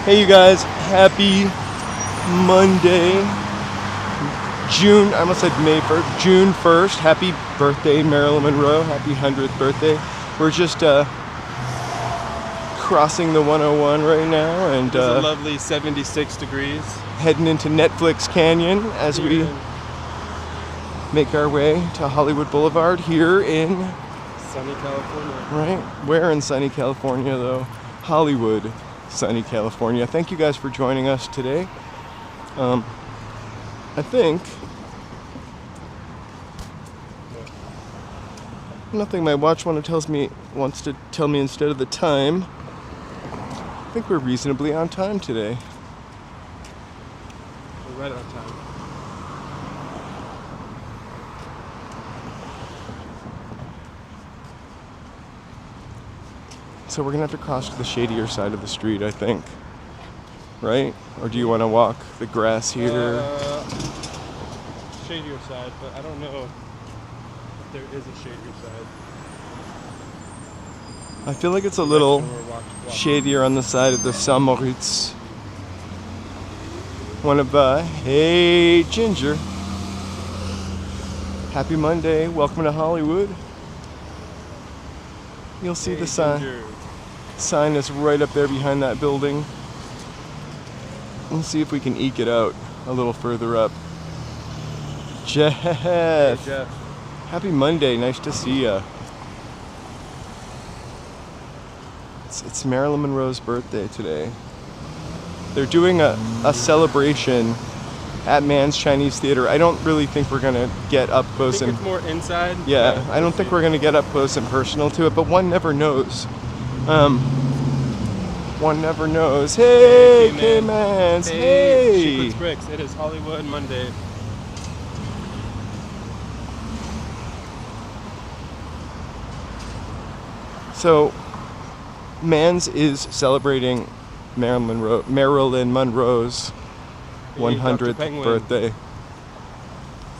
Hey you guys, happy Monday, I almost said May 1st, June 1st. Happy birthday, Marilyn Monroe. Happy 100th birthday. We're just crossing the 101 right now and it's a lovely 76 degrees. Heading into Netflix Canyon as we make our way to Hollywood Boulevard here in sunny California. Right? Where in sunny California though? Hollywood. Sunny California. Thank you guys for joining us today. I think nothing my watch wants to tell me instead of the time. I think we're reasonably on time today. We're right on time. So we're gonna have to cross to the shadier side of the street, I think. Right? Or do you want to walk the grass here? Shadier side, but I don't know if there is a shadier side. I feel like it's a little shadier on the side of the Saint Moritz. Hey Ginger. Happy Monday. Welcome to Hollywood. You'll see the sign. Ginger. Sign is right up there behind that building. Let's see if we can eke it out a little further up. Jeff. Hey, Jeff. Happy Monday. Nice to see ya. It's Marilyn Monroe's birthday today. They're doing a celebration at Mann's Chinese Theater. I don't really think we're gonna get up close I think it's more inside. Yeah, I don't think we're gonna get up close and personal to it, but one never knows. One never knows. Hey, K-Mans. Hey. Sheepman's Bricks. It is Hollywood Monday. So, Mann's is celebrating Marilyn Monroe's 100th birthday.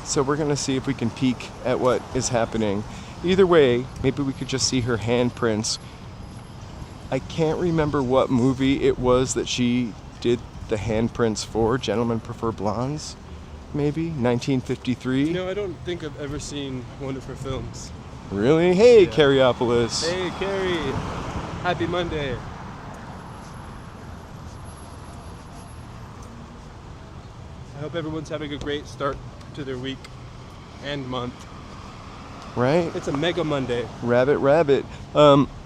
So we're gonna see if we can peek at what is happening. Either way, maybe we could just see her handprints. I can't remember what movie it was that she did the handprints for. Gentlemen Prefer Blondes, maybe? 1953? No, I don't think I've ever seen one of her films. Really? Hey, Carriopolis. Hey, Carrie. Happy Monday. I hope everyone's having a great start to their week and month. Right? It's a mega Monday. Rabbit.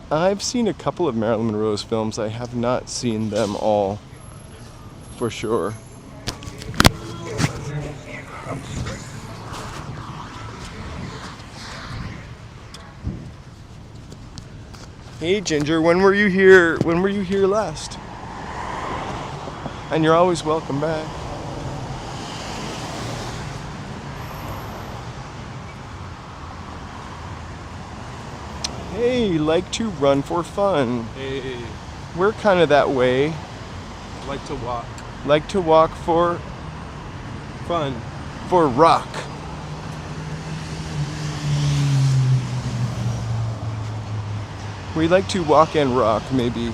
I've seen a couple of Marilyn Monroe's films. I have not seen them all, for sure. Hey Ginger, when were you here? When were you here last? And you're always welcome back. Hey, like to run for fun. Hey. We're kind of that way. Like to walk. Like to walk for Fun. For rock. We like to walk and rock, maybe.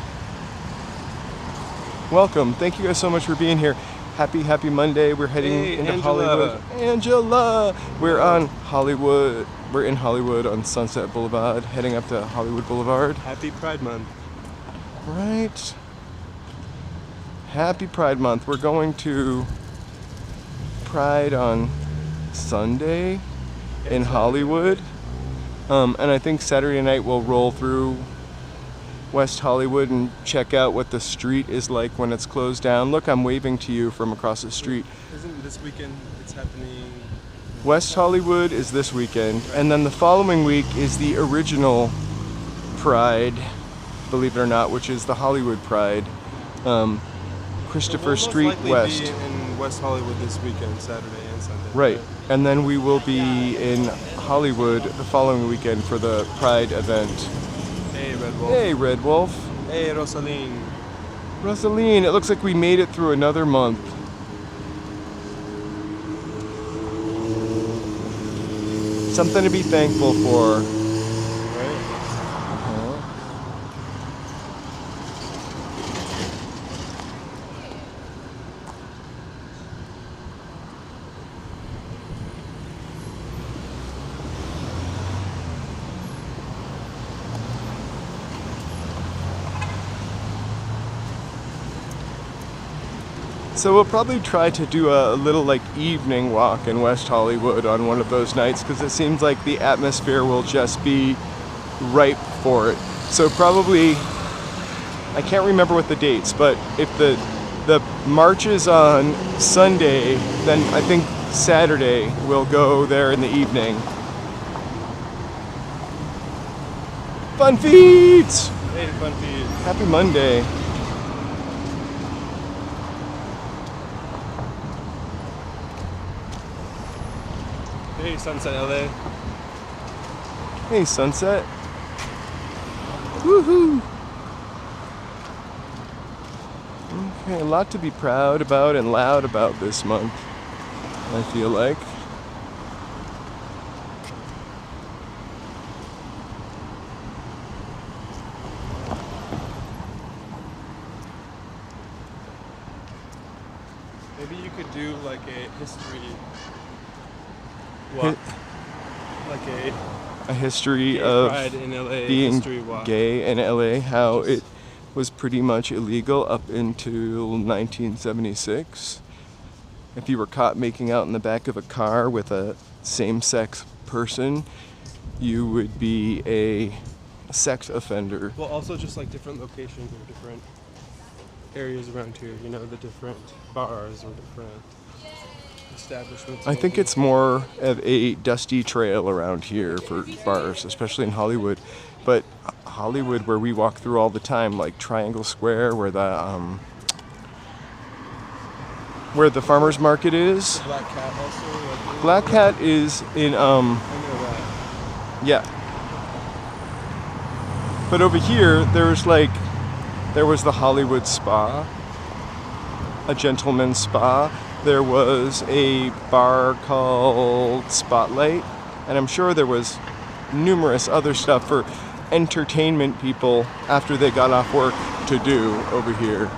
Welcome. Thank you guys so much for being here. Happy Monday. We're heading into Hollywood. Angela! We're on Hollywood. We're in Hollywood on Sunset Boulevard, heading up to Hollywood Boulevard. Happy Pride Month. Right. Happy Pride Month. We're going to Pride on Sunday in Hollywood. And I think Saturday night we'll roll through West Hollywood and check out what the street is like when it's closed down. Look, I'm waving to you from across the street. Isn't this weekend it's happening? West Hollywood is this weekend, and then the following week is the original Pride, believe it or not, which is the Hollywood Pride, Christopher Street West. Be in West Hollywood this weekend, Saturday and Sunday. Right, and then we will be in Hollywood the following weekend for the Pride event. Hey, Red Wolf. Hey, Red Wolf. Hey, Rosaline. Rosaline, it looks like we made it through another month. Something to be thankful for. Right? So we'll probably try to do a little like evening walk in West Hollywood on one of those nights because it seems like the atmosphere will just be ripe for it. So probably, I can't remember what the dates, but if the march is on Sunday, then I think Saturday we'll go there in the evening. Fun feet! Hey, fun feet. Happy Monday. Hey, Sunset LA. Hey, Sunset. Woohoo! Okay, a lot to be proud about and loud about this month, I feel like. Maybe you could do like a history walk. Like A history gay of pride in LA being history walk. gay in LA, how it was pretty much illegal up until 1976. If you were caught making out in the back of a car with a same-sex person, you would be a sex offender. Well, also just like different locations or different areas around here, you know, the different bars or different establishments. I think it's more of a dusty trail around here for bars, especially in Hollywood. But Hollywood, where we walk through all the time, like Triangle Square, where the farmers market is. Black Cat also. Like, Black Cat is in I know that. yeah. But over here, there was the Hollywood Spa, a gentleman's spa. There was a bar called Spotlight, and I'm sure there was numerous other stuff for entertainment people after they got off work to do over here.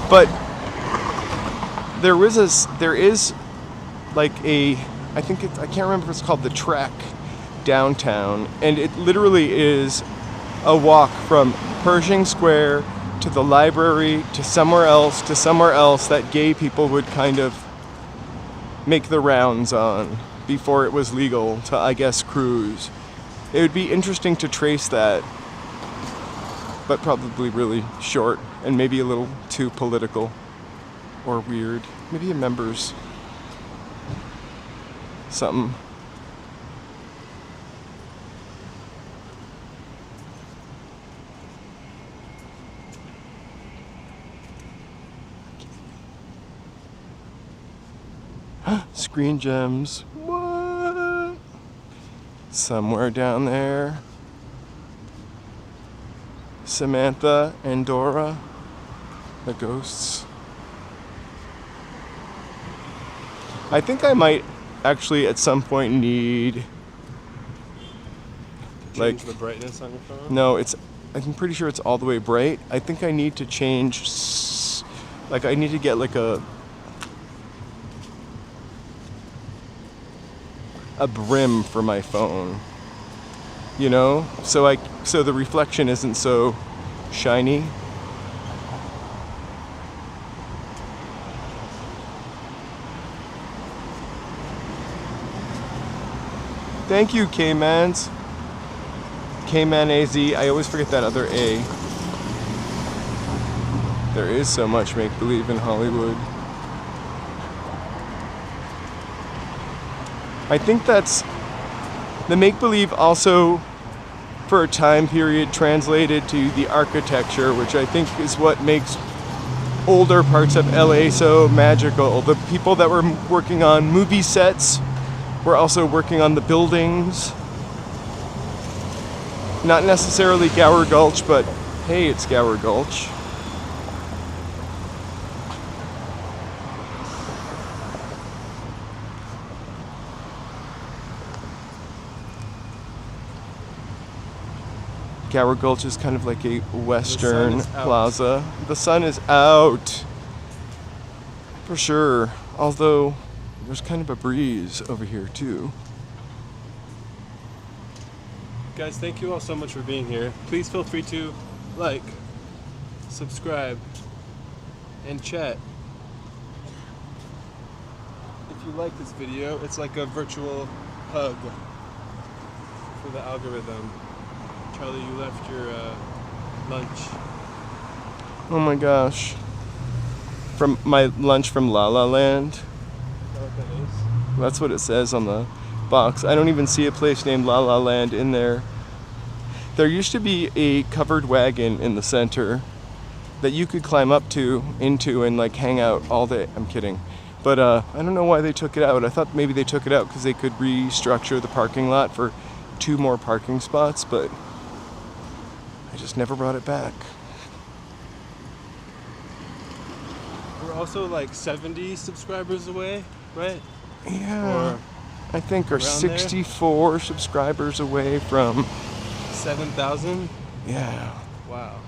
But there is like I can't remember if it's called the Trek downtown, and it literally is a walk from Pershing Square to the library to somewhere else that gay people would kind of make the rounds on before it was legal to, I guess, cruise. It would be interesting to trace that, but probably really short and maybe a little too political or weird. Maybe a members something. Screen gems. What? Somewhere down there. Samantha and Dora, the ghosts. I think I might actually at some point need Change the brightness on your phone? No, I'm pretty sure it's all the way bright. I think I need to change I need to get like a brim for my phone. You know? So the reflection isn't so shiny. Thank you, K-Mans. K-Man-A-Z. I always forget that other A. There is so much make-believe in Hollywood. I think that's the make-believe also for a time period translated to the architecture, which I think is what makes older parts of LA so magical. The people that were working on movie sets were also working on the buildings. Not necessarily Gower Gulch, but hey, it's Gower Gulch. Gower Gulch is kind of like a western plaza. The sun is out. For sure. Although, there's kind of a breeze over here too. Guys, thank you all so much for being here. Please feel free to like, subscribe, and chat. If you like this video, it's like a virtual hug for the algorithm. Charlie, you left your lunch. Oh my gosh. From my lunch from La La Land. Is that what that is? That's what it says on the box. I don't even see a place named La La Land in there. There used to be a covered wagon in the center that you could climb up into and like hang out all day. I'm kidding. But I don't know why they took it out. I thought maybe they took it out because they could restructure the parking lot for 2 more parking spots, but I just never brought it back. We're also like 70 subscribers away, right? Yeah. Or I think are around there? 64 subscribers away from 7,000? Yeah. Wow.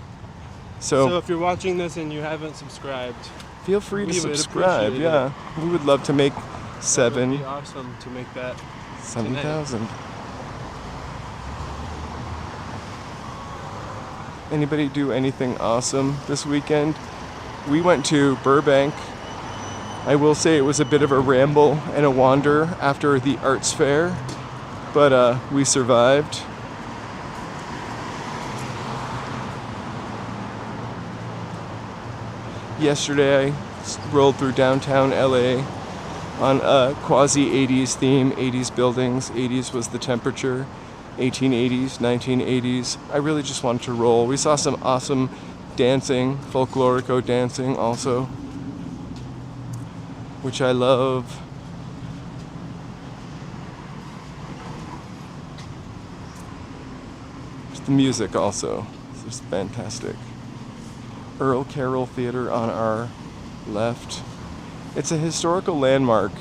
So if you're watching this and you haven't subscribed, feel free to we would subscribe. appreciate Yeah. We would love to make it would 7 be awesome to make that 7,000. Anybody do anything awesome this weekend? We went to Burbank. I will say it was a bit of a ramble and a wander after the arts fair, but we survived. Yesterday I rolled through downtown LA on a quasi 80s theme, 80s buildings. 80s was the temperature, 1880s, 1980s. I really just wanted to roll. We saw some awesome dancing, folklorico dancing also, which I love. Just the music also, it's just fantastic. Earl Carroll Theater on our left. It's a historical landmark,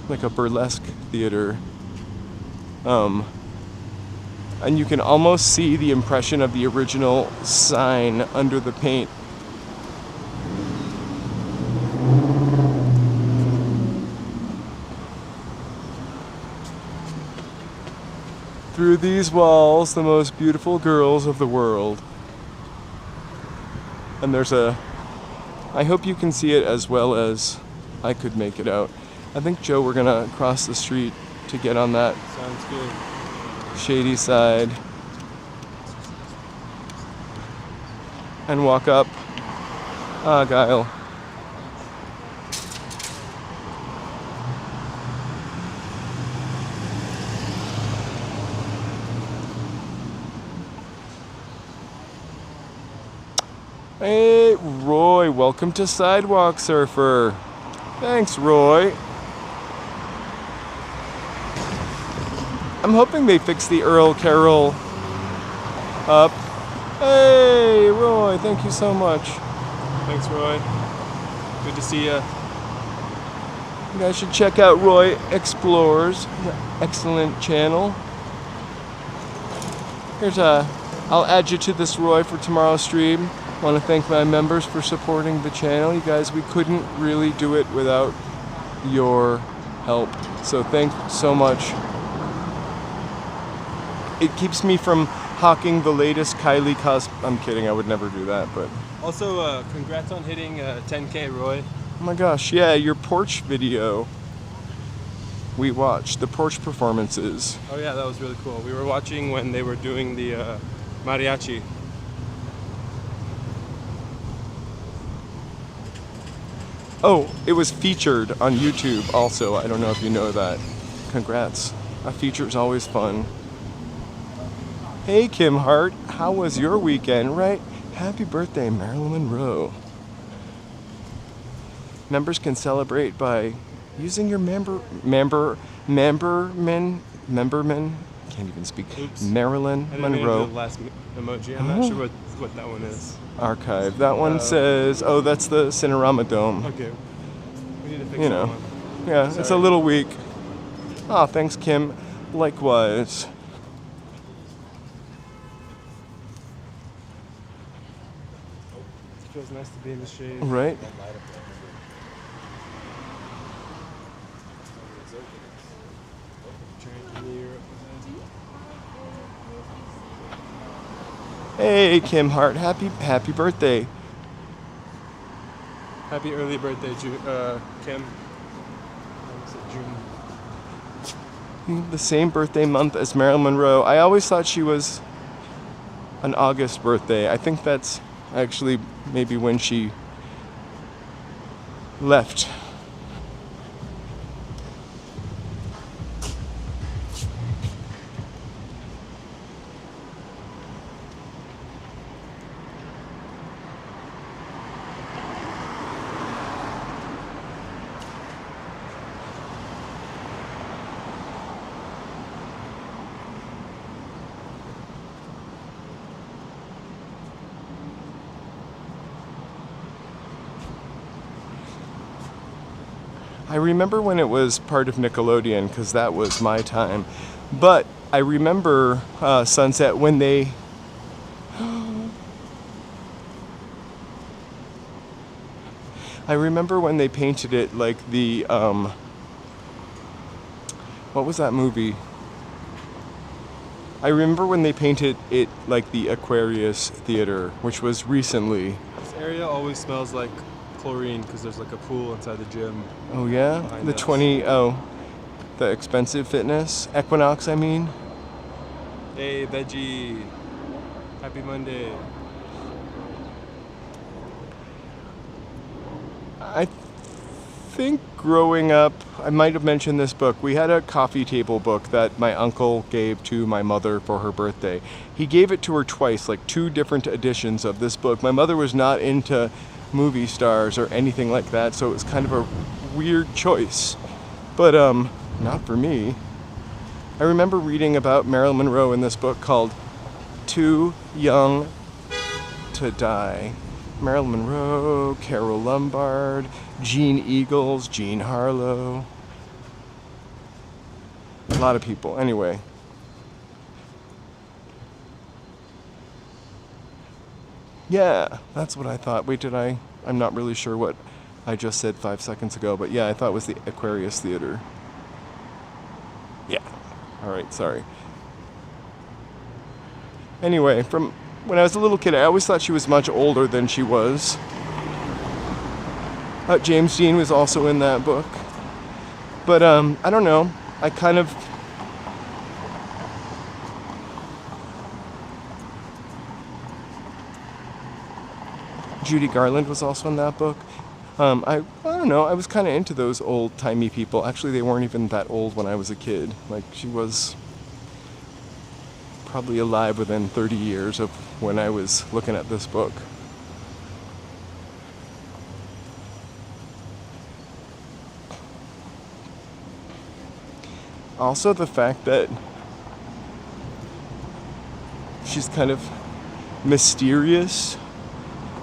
like a burlesque theater. And you can almost see the impression of the original sign under the paint. Through these walls, the most beautiful girls of the world. And there's I hope you can see it as well as I could make it out. I think, Joe, we're gonna cross the street to get on that sounds good. shady side and walk up Guile. Hey, Roy, welcome to Sidewalk, Surfer. Thanks, Roy. I'm hoping they fix the Earl Carroll up. Hey, Roy, thank you so much. Thanks, Roy. Good to see you. You guys should check out Roy Explores, excellent channel. Here's I'll add you to this, Roy, for tomorrow's stream. Want to thank my members for supporting the channel. You guys, we couldn't really do it without your help. So thanks so much. It keeps me from hawking the latest Kylie I'm kidding, I would never do that, but... Also, congrats on hitting 10K, Roy. Oh my gosh, yeah, your porch video. We watched the porch performances. Oh yeah, that was really cool. We were watching when they were doing the mariachi. Oh, it was featured on YouTube also. I don't know if you know that. Congrats. A feature's always fun. Hey, Kim Hart. How was your weekend, right? Happy birthday, Marilyn Monroe. Members can celebrate by using your memberman. Can't even speak. Oops. Marilyn I didn't mean to Monroe. do the last emoji. I'm not sure what that one is. Archive. That one says, oh, that's the Cinerama Dome. Okay. We need to fix You that know. one. Yeah, it's a Sorry. little weak. Oh, thanks, Kim. Likewise. It feels nice to be in the shade. Right? Trying to near Hey, Kim Hart, happy birthday. Happy early birthday, Kim. Was it June? The same birthday month as Marilyn Monroe. I always thought she was an August birthday. I think that's actually maybe when she left. I remember when it was part of Nickelodeon because that was my time. But I remember Sunset when they... I remember when they painted it like the... what was that movie? I remember when they painted it like the Aquarius Theater, which was recently. This area always smells like chlorine because there's like a pool inside the gym. Oh yeah? The us. The expensive fitness? Equinox, I mean? Hey, Veggie. Happy Monday. I think growing up, I might have mentioned this book. We had a coffee table book that my uncle gave to my mother for her birthday. He gave it to her twice, like 2 different editions of this book. My mother was not into movie stars or anything like that, so it was kind of a weird choice. But not for me. I remember reading about Marilyn Monroe in this book called Too Young to Die. Marilyn Monroe, Carole Lombard, Jean Eagles, Jean Harlow. A lot of people. Anyway. Yeah, that's what I thought. Wait, I'm not really sure what I just said 5 seconds ago, but yeah, I thought it was the Aquarius Theater. Yeah. Alright, sorry. Anyway, from when I was a little kid, I always thought she was much older than she was. James Dean was also in that book. But, I don't know. I kind of... Judy Garland was also in that book. I don't know. I was kind of into those old-timey people. Actually, they weren't even that old when I was a kid. Like, she was probably alive within 30 years of when I was looking at this book. Also, the fact that she's kind of mysterious,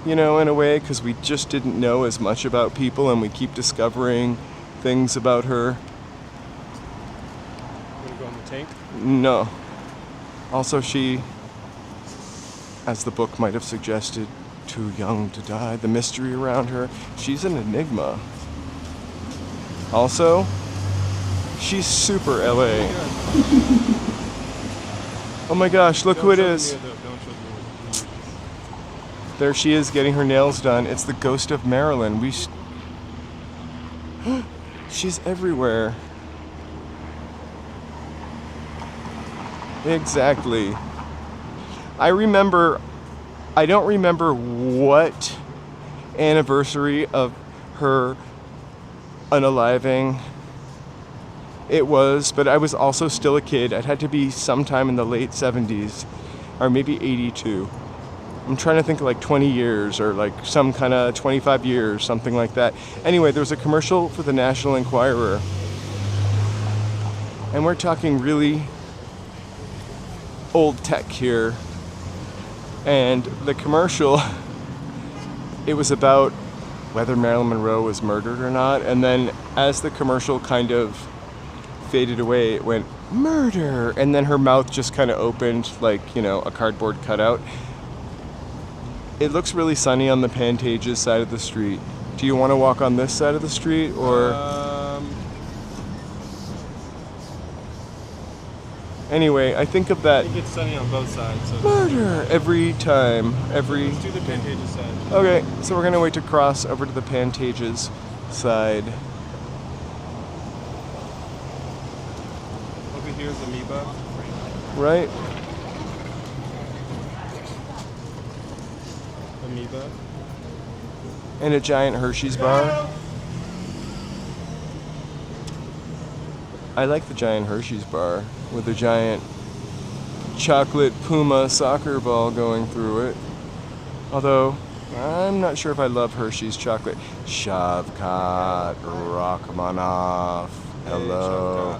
you know, in a way, because we just didn't know as much about people and we keep discovering things about her. Want to go in the tank? No. Also, she, as the book might have suggested, too young to die, the mystery around her, she's an enigma. Also, she's super LA. Oh my gosh, look who it is. There she is getting her nails done. It's the ghost of Marilyn. She's everywhere. Exactly. I don't remember what anniversary of her unaliving it was, but I was also still a kid. It had to be sometime in the late 70s, or maybe 82. I'm trying to think of like 20 years or like some kind of 25 years, something like that. Anyway, there was a commercial for the National Enquirer. And we're talking really old tech here. And the commercial, it was about whether Marilyn Monroe was murdered or not. And then as the commercial kind of faded away, it went, murder! And then her mouth just kind of opened like, you know, a cardboard cutout. It looks really sunny on the Pantages side of the street. Do you want to walk on this side of the street, or? Anyway, I think of that I think it's sunny on both sides. So murder every time. let's do the Pantages side. Okay, so we're gonna wait to cross over to the Pantages side. Over here's Amoeba. Right? Amoeba. And a giant Hershey's bar. I like the giant Hershey's bar with a giant chocolate Puma soccer ball going through it. Although, I'm not sure if I love Hershey's chocolate. Shavkat Rachmanov. Hello.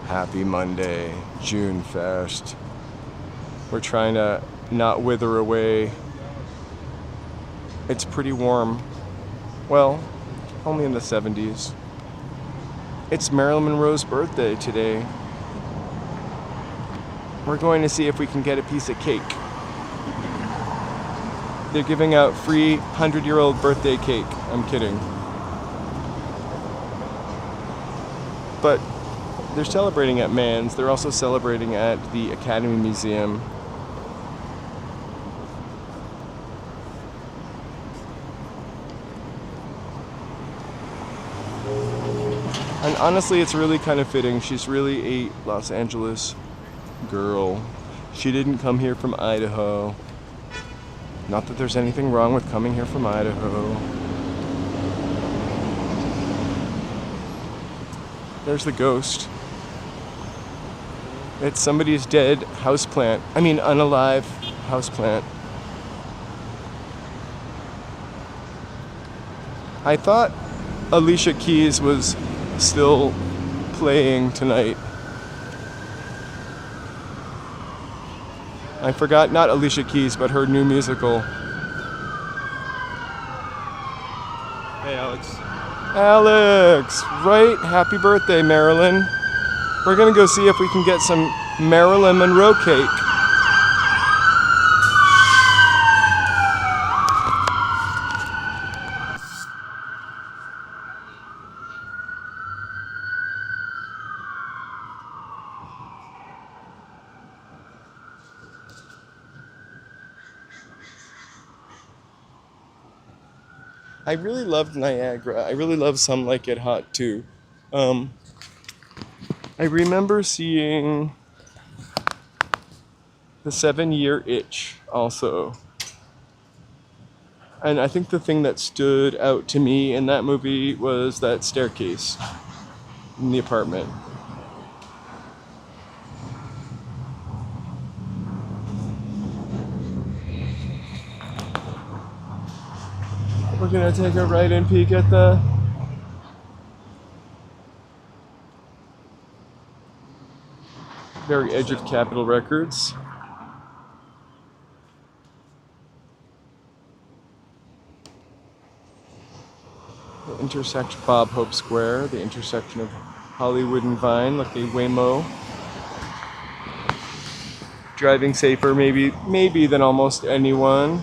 Happy Monday, June 1st. We're trying to not wither away. It's pretty warm. Well, only in the 70s. It's Marilyn Monroe's birthday today. We're going to see if we can get a piece of cake. They're giving out free 100-year-old birthday cake. I'm kidding. But they're celebrating at Mann's. They're also celebrating at the Academy Museum. And honestly, it's really kind of fitting. She's really a Los Angeles girl. She didn't come here from Idaho. Not that there's anything wrong with coming here from Idaho. There's the ghost. It's somebody's dead houseplant. I mean, unalive houseplant. I thought Alicia Keys was still playing tonight. I forgot, not Alicia Keys, but her new musical. Hey, Alex. Alex, right? Happy birthday, Marilyn. We're gonna go see if we can get some Marilyn Monroe cake. I really loved Niagara. I really love Some Like It Hot too. I remember seeing The 7-Year Itch also. And I think the thing that stood out to me in that movie was that staircase in the apartment. We're gonna take a right and peek at the very edge of Capitol Records. The intersection Bob Hope Square, the intersection of Hollywood and Vine, like a Waymo. Driving safer maybe than almost anyone.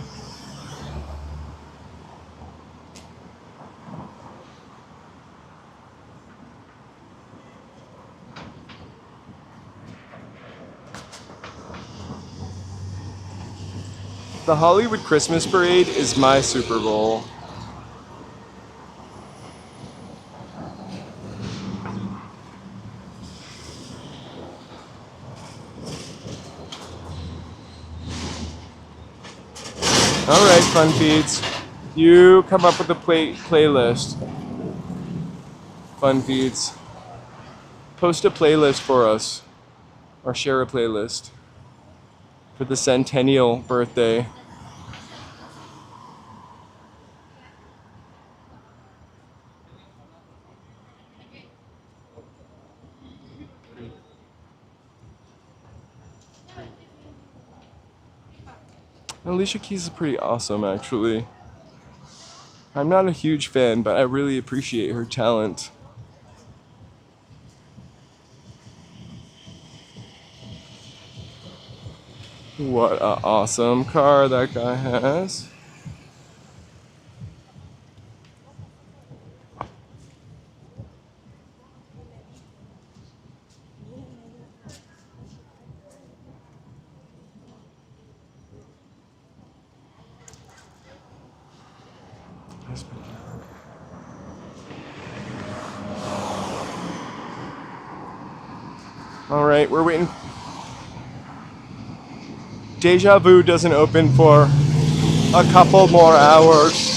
The Hollywood Christmas Parade is my Super Bowl. Alright, Fun Feeds. You come up with a playlist. Fun Feeds. Post a playlist for us. Or share a playlist. For the centennial birthday. Alicia Keys is pretty awesome, actually. I'm not a huge fan, but I really appreciate her talent. What an awesome car that guy has. All right, we're waiting. Deja Vu doesn't open for a couple more hours.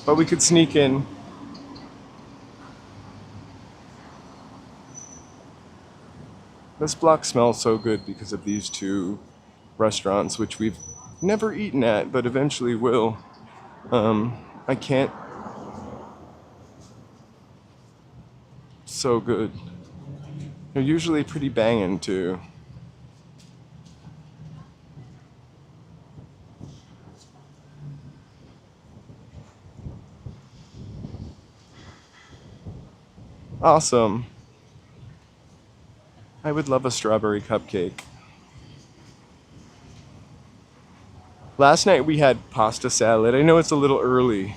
But we could sneak in. This block smells so good because of these two restaurants, which we've never eaten at, but eventually will. I can't. So good. They're usually pretty banging too. Awesome. I would love a strawberry cupcake. Last night we had pasta salad. I know it's a little early.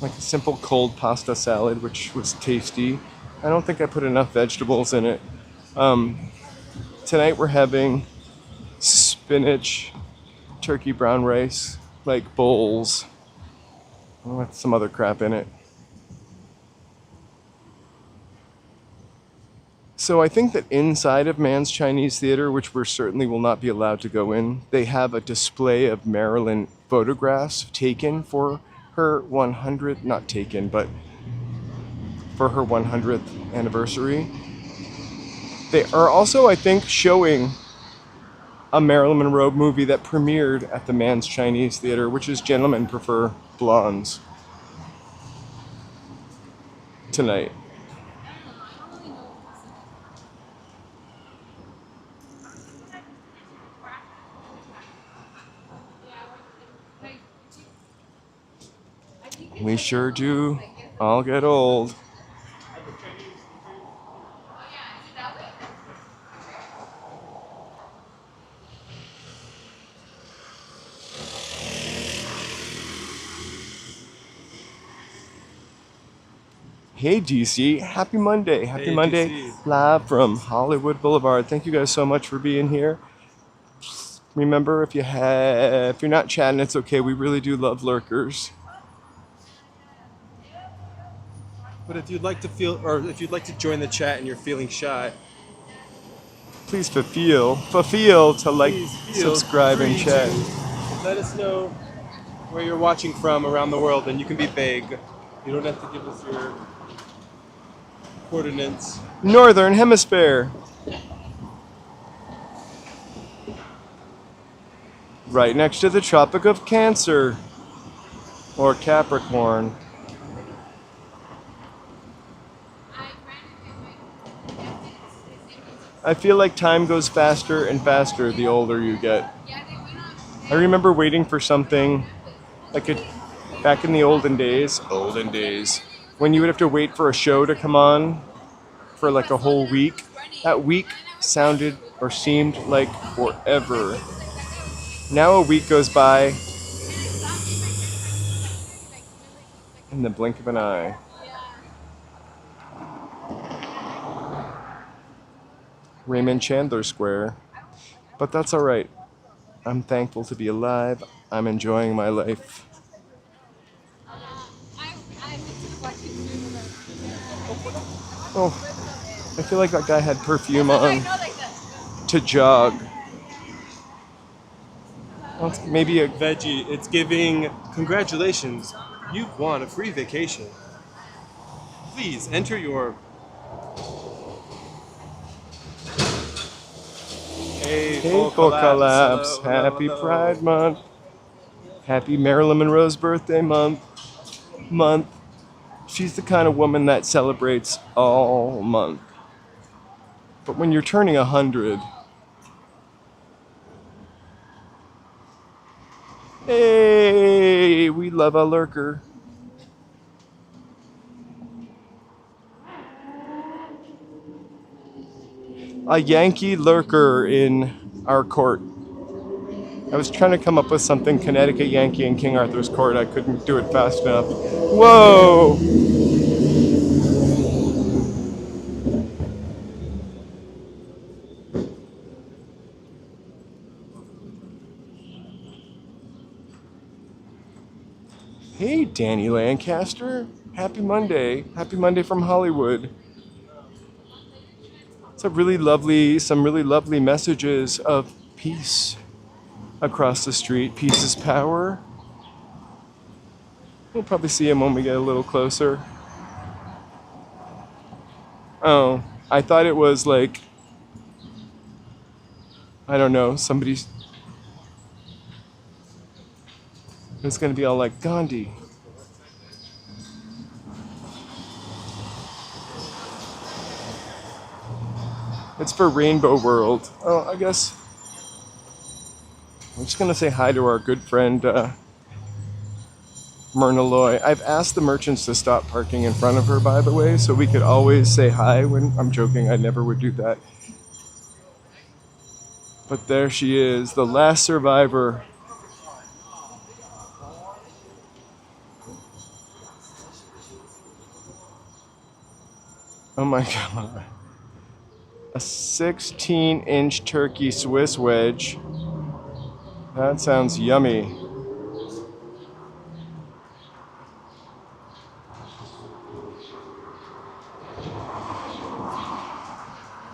Like a simple cold pasta salad, which was tasty. I don't think I put enough vegetables in it. Tonight we're having spinach, turkey brown rice, like bowls, with some other crap in it. So I think that inside of Mann's Chinese Theater, which we certainly will not be allowed to go in, they have a display of Marilyn photographs taken for her 100th, not taken, but for her 100th anniversary. They are also, I think, showing a Marilyn Monroe movie that premiered at the Mann's Chinese Theater, which is Gentlemen Prefer Blondes, tonight. We sure do all get old. Hey DC, happy Monday. Happy Monday, DC. Live from Hollywood Boulevard. Thank you guys so much for being here. Remember, if you're not chatting, it's okay. We really do love lurkers. But if you'd like to join the chat and you're feeling shy, Please feel to like, please feel subscribe, and free chat. to let us know where you're watching from around the world, and you can be vague. You don't have to give us your coordinates. Northern Hemisphere. Right next to the Tropic of Cancer. Or Capricorn. I feel like time goes faster and faster the older you get. I remember waiting for something back in the olden days, when you would have to wait for a show to come on for like a whole week. That week sounded or seemed like forever. Now a week goes by in the blink of an eye. Raymond Chandler Square. But that's all right. I'm thankful to be alive. I'm enjoying my life. Oh, I feel like that guy had perfume on to jog. Well, it's maybe a Veggie, it's giving congratulations. You've won a free vacation. Please enter your Hey, full collapse. Hello, Happy hello. Pride Month. Happy Marilyn Monroe's birthday month. She's the kind of woman that celebrates all month. But when you're turning 100, hey, we love a lurker. A Yankee lurker in our court. I was trying to come up with something Connecticut Yankee in King Arthur's Court. I couldn't do it fast enough. Whoa! Hey, Danny Lancaster. Happy Monday. Happy Monday from Hollywood. It's some really lovely messages of peace across the street. Peace is power. We'll probably see him when we get a little closer. Oh, I thought it was like, I don't know, somebody's. It's gonna be all like Gandhi. It's for Rainbow World. Oh, I guess I'm just gonna say hi to our good friend Myrna Loy. I've asked the merchants to stop parking in front of her, by the way, so we could always say hi when I'm joking. I never would do that. But there she is, the last survivor. Oh my God. A 16-inch turkey Swiss wedge. That sounds yummy.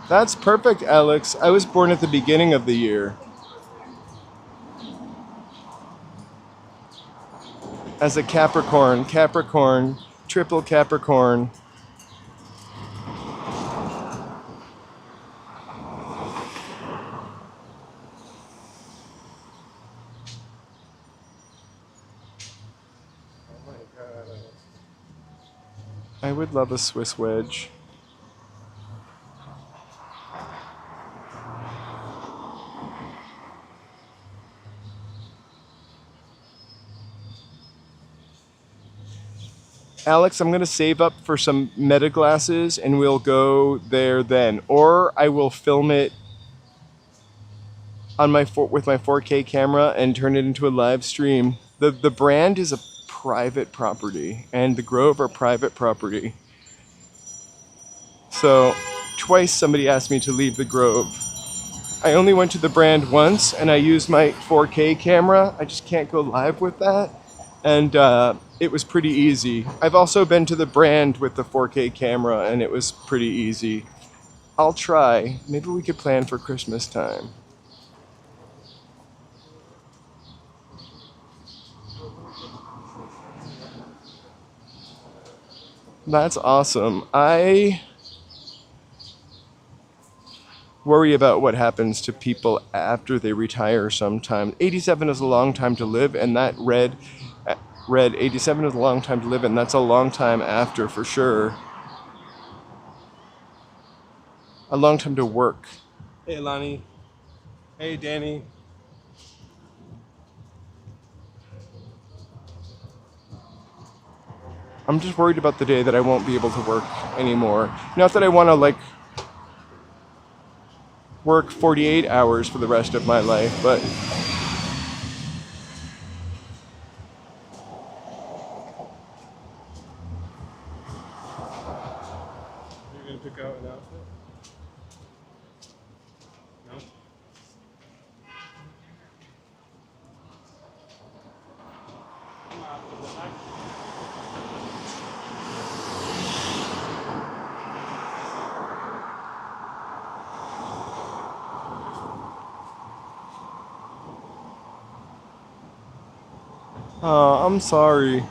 That's perfect, Alex. I was born at the beginning of the year. As a Capricorn, triple Capricorn. I would love a Swiss wedge. Alex, I'm going to save up for some meta glasses and we'll go there then. Or I will film it on with my 4K camera and turn it into a live stream. The brand is a private property and the Grove are private property. So twice somebody asked me to leave the Grove. I only went to the brand once and I used my 4K camera. I just can't go live with that. And it was pretty easy. I've also been to the brand with the 4K camera and it was pretty easy. I'll try. Maybe we could plan for Christmas time. That's awesome. I worry about what happens to people after they retire sometimes. 87 is a long time to live, and that read 87 is a long time to live, and that's a long time after for sure. A long time to work. Hey, Lonnie. Hey, Danny. I'm just worried about the day that I won't be able to work anymore. Not that I want to work 48 hours for the rest of my life, but You're going to pick out an outfit? No? oh, I'm sorry.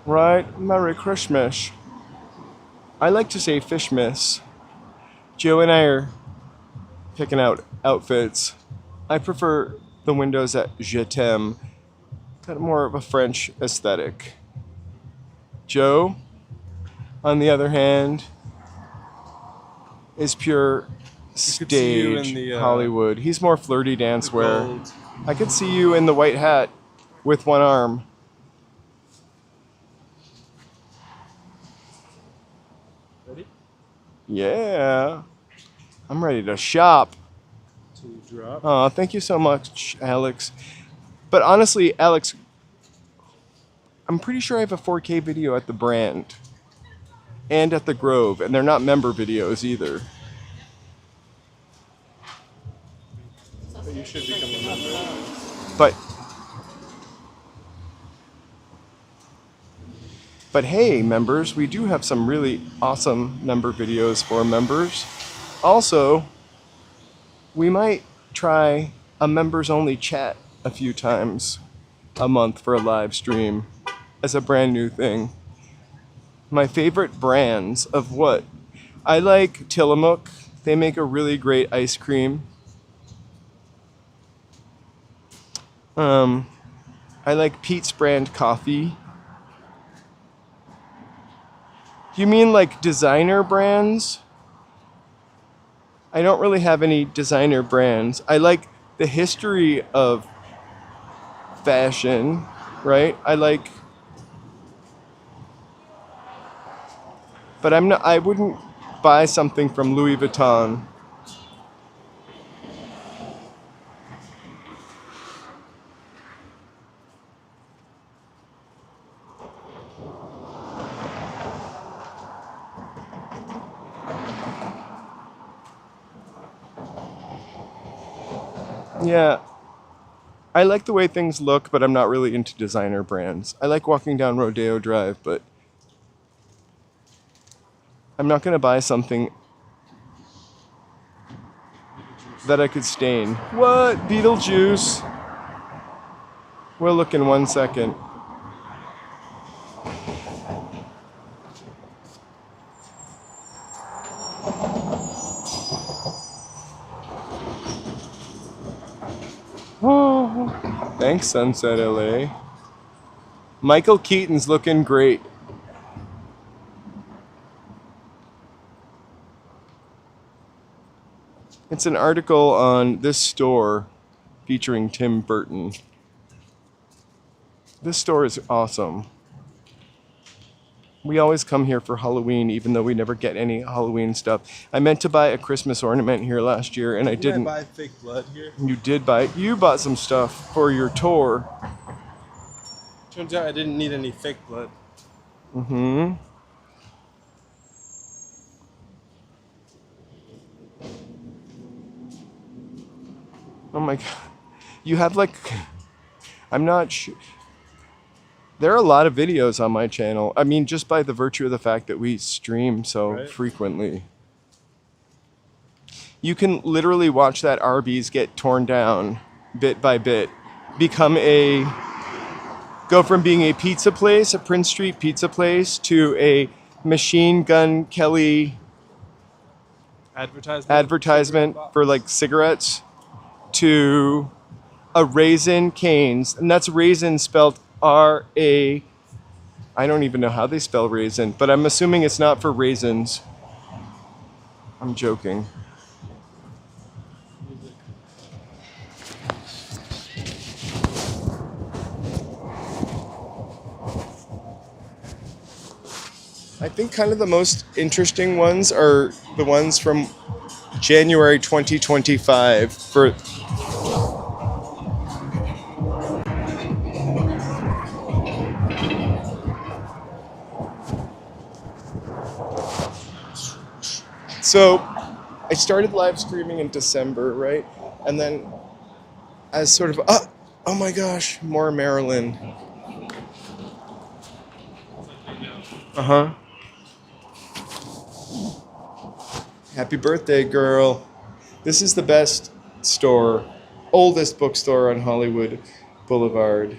Right? Merry Christmas. I like to say Fishmas. Joe and I are picking out outfits. I prefer the windows at Je T'aime. Got more of a French aesthetic. Joe, on the other hand, is pure stage Hollywood. He's more flirty dance wear. I could see you in the white hat with one arm. Ready? Yeah. I'm ready to shop. To drop. Oh, thank you so much, Alex. But honestly, Alex, I'm pretty sure I have a 4K video at the brand and at the Grove, and they're not member videos either. But you should become a member. But But hey, members, we do have some really awesome member videos for members. Also, we might try a members only chat a few times a month for a live stream as a brand new thing. My favorite brands of what? I like Tillamook. They make a really great ice cream. I like Pete's brand coffee. You mean like designer brands? I don't really have any designer brands. I like the history of fashion, right? But I wouldn't buy something from Louis Vuitton. Yeah, I like the way things look, but I'm not really into designer brands. I like walking down Rodeo Drive, but I'm not going to buy something that I could stain. What? Beetlejuice? We'll look in 1 second. Oh, thanks, Sunset LA. Michael Keaton's looking great. It's an article on this store featuring Tim Burton. This store is awesome. We always come here for Halloween, even though we never get any Halloween stuff. I meant to buy a Christmas ornament here last year, and I didn't. Did I buy fake blood here? You bought some stuff for your tour. Turns out I didn't need any fake blood. Mm-hmm. Oh my God. You have like, I'm not sure. There are a lot of videos on my channel. I mean, just by the virtue of the fact that we stream so frequently. You can literally watch that Arby's get torn down bit by bit. Go from being a pizza place, a Prince Street pizza place, to a Machine Gun Kelly advertisement for like cigarettes, to a Raisin Cane's. And that's raisin spelled R-A. I don't even know how they spell raisin, but I'm assuming it's not for raisins. I'm joking. I think kind of the most interesting ones are the ones from January 2025 for So I started live streaming in December, right? And then as sort of, oh my gosh, more Marilyn. Uh-huh. Happy birthday, girl. This is the best store, oldest bookstore on Hollywood Boulevard.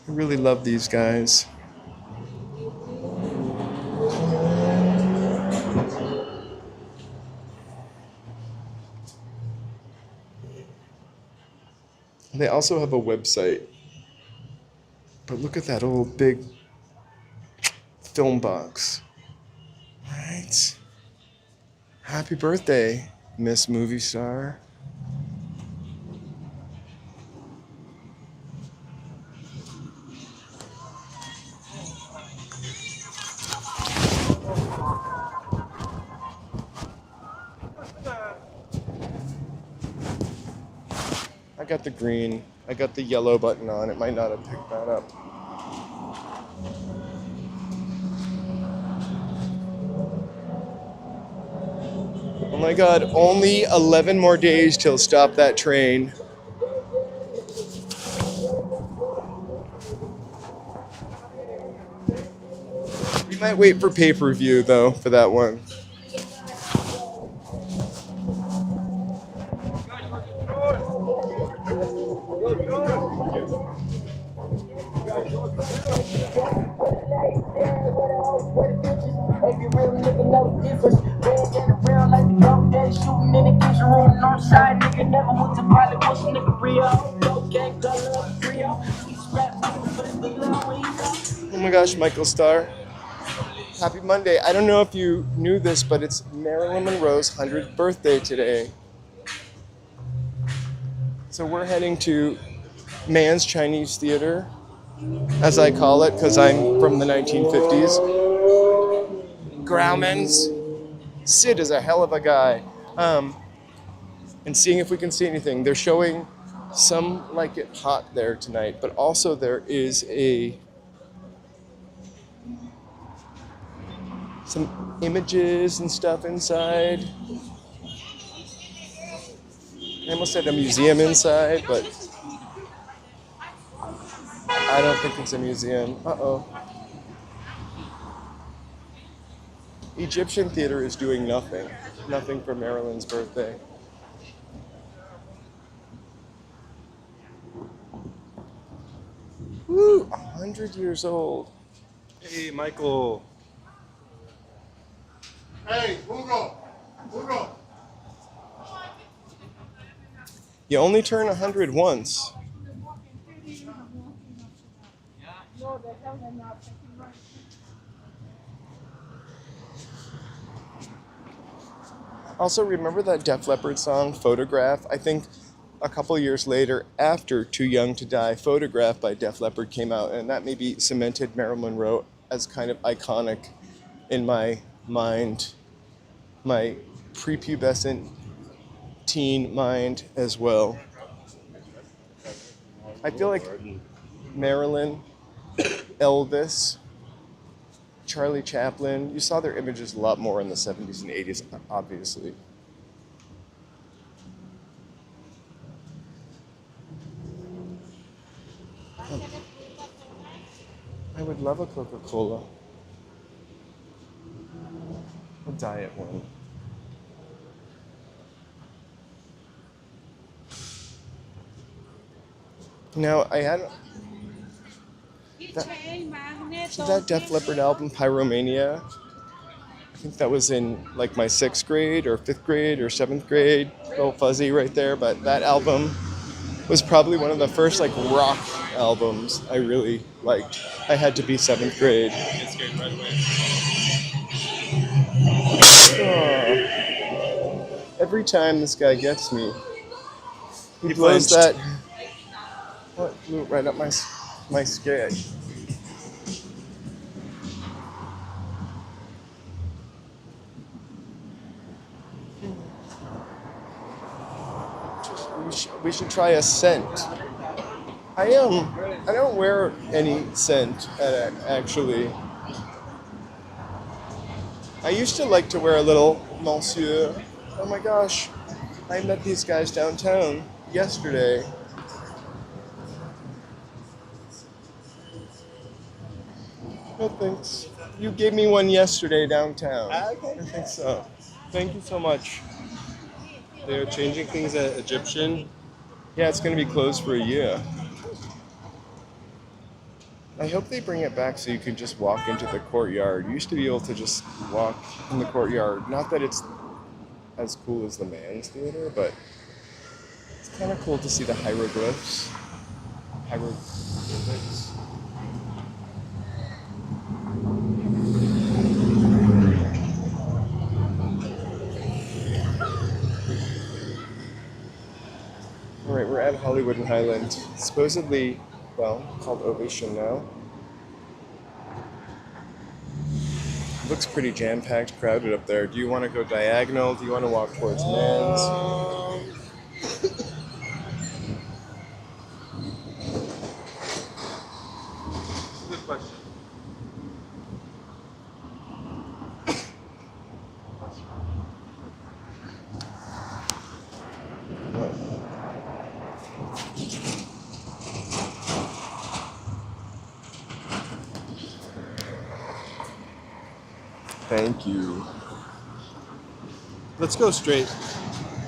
I really love these guys. They also have a website. But look at that old big film box. Right? Happy birthday, Miss Movie Star. I got the green. I got the yellow button on. It might not have picked that up. Oh my god, only 11 more days till stop that train. We might wait for pay-per-view though for that one. Oh my gosh, Michael Starr. Happy Monday. I don't know if you knew this, but it's Marilyn Monroe's 100th birthday today. So we're heading to Mann's Chinese Theater, as I call it, because I'm from the 1950s. Grauman's. Sid is a hell of a guy. And seeing if we can see anything. They're showing Some Like It Hot there tonight, but also there is some images and stuff inside. I almost said a museum inside, but I don't think it's a museum. Uh-oh. Egyptian theater is doing nothing. Nothing for Marilyn's birthday. Woo! 100 years old. Hey, Michael. Hey, Hugo! Hugo! You only turn 100 once. Also, remember that Def Leppard song, Photograph? I think a couple years later, after Too Young to Die, Photograph by Def Leppard came out, and that maybe cemented Marilyn Monroe as kind of iconic in my mind, my prepubescent teen mind as well. I feel like Marilyn, Elvis, Charlie Chaplin, you saw their images a lot more in the 70s and 80s, obviously. I would love a Coca-Cola. A diet one. Now, I had that Def Leppard album, Pyromania. I think that was in like my 6th grade or 5th grade or 7th grade. A little fuzzy right there, but that album was probably one of the first like rock albums I really liked. I had to be 7th grade. Get scared right away. Oh. Every time this guy gets me, he He blows flinched. that. What blew it right up my skin? We should try a scent. I don't wear any scent actually. I used to like to wear a little Monsieur. Oh my gosh, I met these guys downtown yesterday. No thanks. You gave me one yesterday downtown. Okay. I think so. Thank you so much. They're changing things at Egyptian. Yeah, it's going to be closed for a year. I hope they bring it back so you can just walk into the courtyard. You used to be able to just walk in the courtyard. Not that it's as cool as the Mann's Theater, but it's kind of cool to see the hieroglyphs. Hieroglyphics. Alright, we're at Hollywood and Highland. Supposedly, well, called Ovation now. Looks pretty jam-packed, crowded up there. Do you want to go diagonal? Do you want to walk towards Mann's? Good question. Thank you. Let's go straight,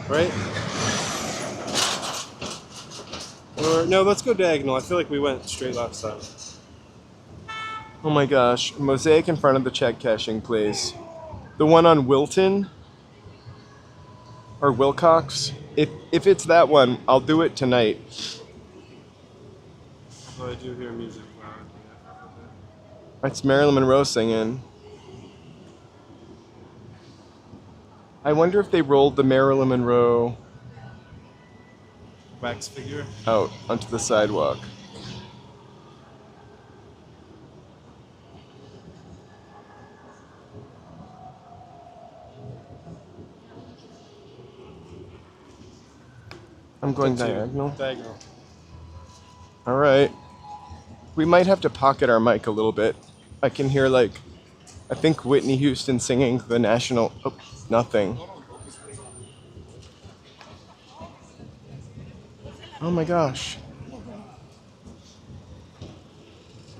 right? Or no, let's go diagonal. I feel like we went straight last time. Oh my gosh, mosaic in front of the check cashing place. The one on Wilton or Wilcox. If it's that one, I'll do it tonight. Oh, I do hear music loud. It's Marilyn Monroe singing. I wonder if they rolled the Marilyn Monroe Wax figure. out onto the sidewalk. I'm going diagonal. Diagonal. All right. We might have to pocket our mic a little bit. I can hear I think Whitney Houston singing the national. Oh, nothing. Oh my gosh.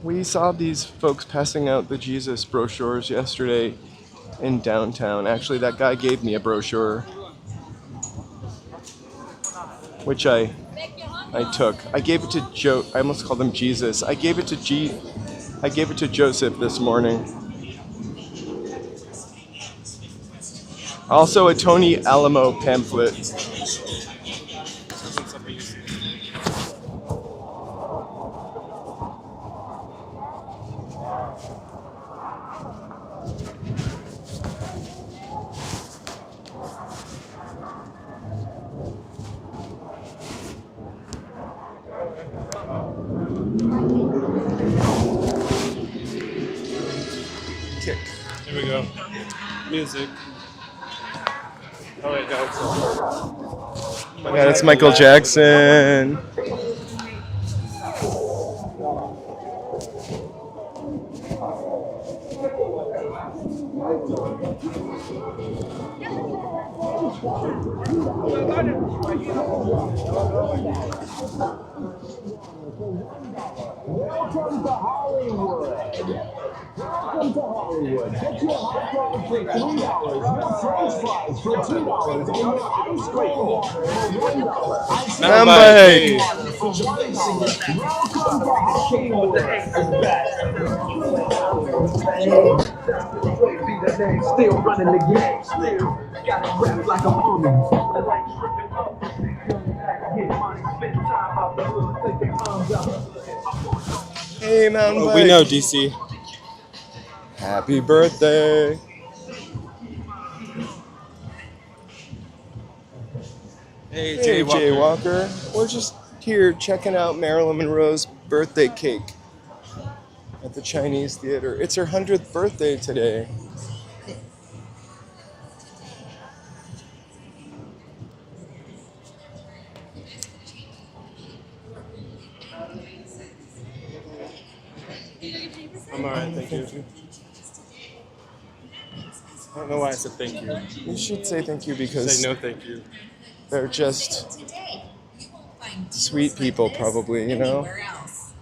We saw these folks passing out the Jesus brochures yesterday in downtown. Actually, that guy gave me a brochure, which I took. I gave it to Joe. I almost called him Jesus. I gave it to Joseph this morning. Also, a Tony Alamo pamphlet. Kick. Here we go. Music. Oh wait, no. Yeah, it's Michael Jackson. Welcome to Hollywood. Welcome to Hollywood. Get your hot dog for $3, your French fries for $2, and your ice cream water for $1. Mambay. Welcome to Hollywood. Still running the game. Still got it wrapped like a mummy. Hey, Mountain Bike. We know DC. Happy birthday. Hey, Hey, Jay Walker. We're just here checking out Marilyn Monroe's birthday cake at the Chinese Theater. It's her 100th birthday today. I'm alright, thank you. I don't know why I said thank you. You should say thank you because Say no thank you. they're just sweet people, probably, you know?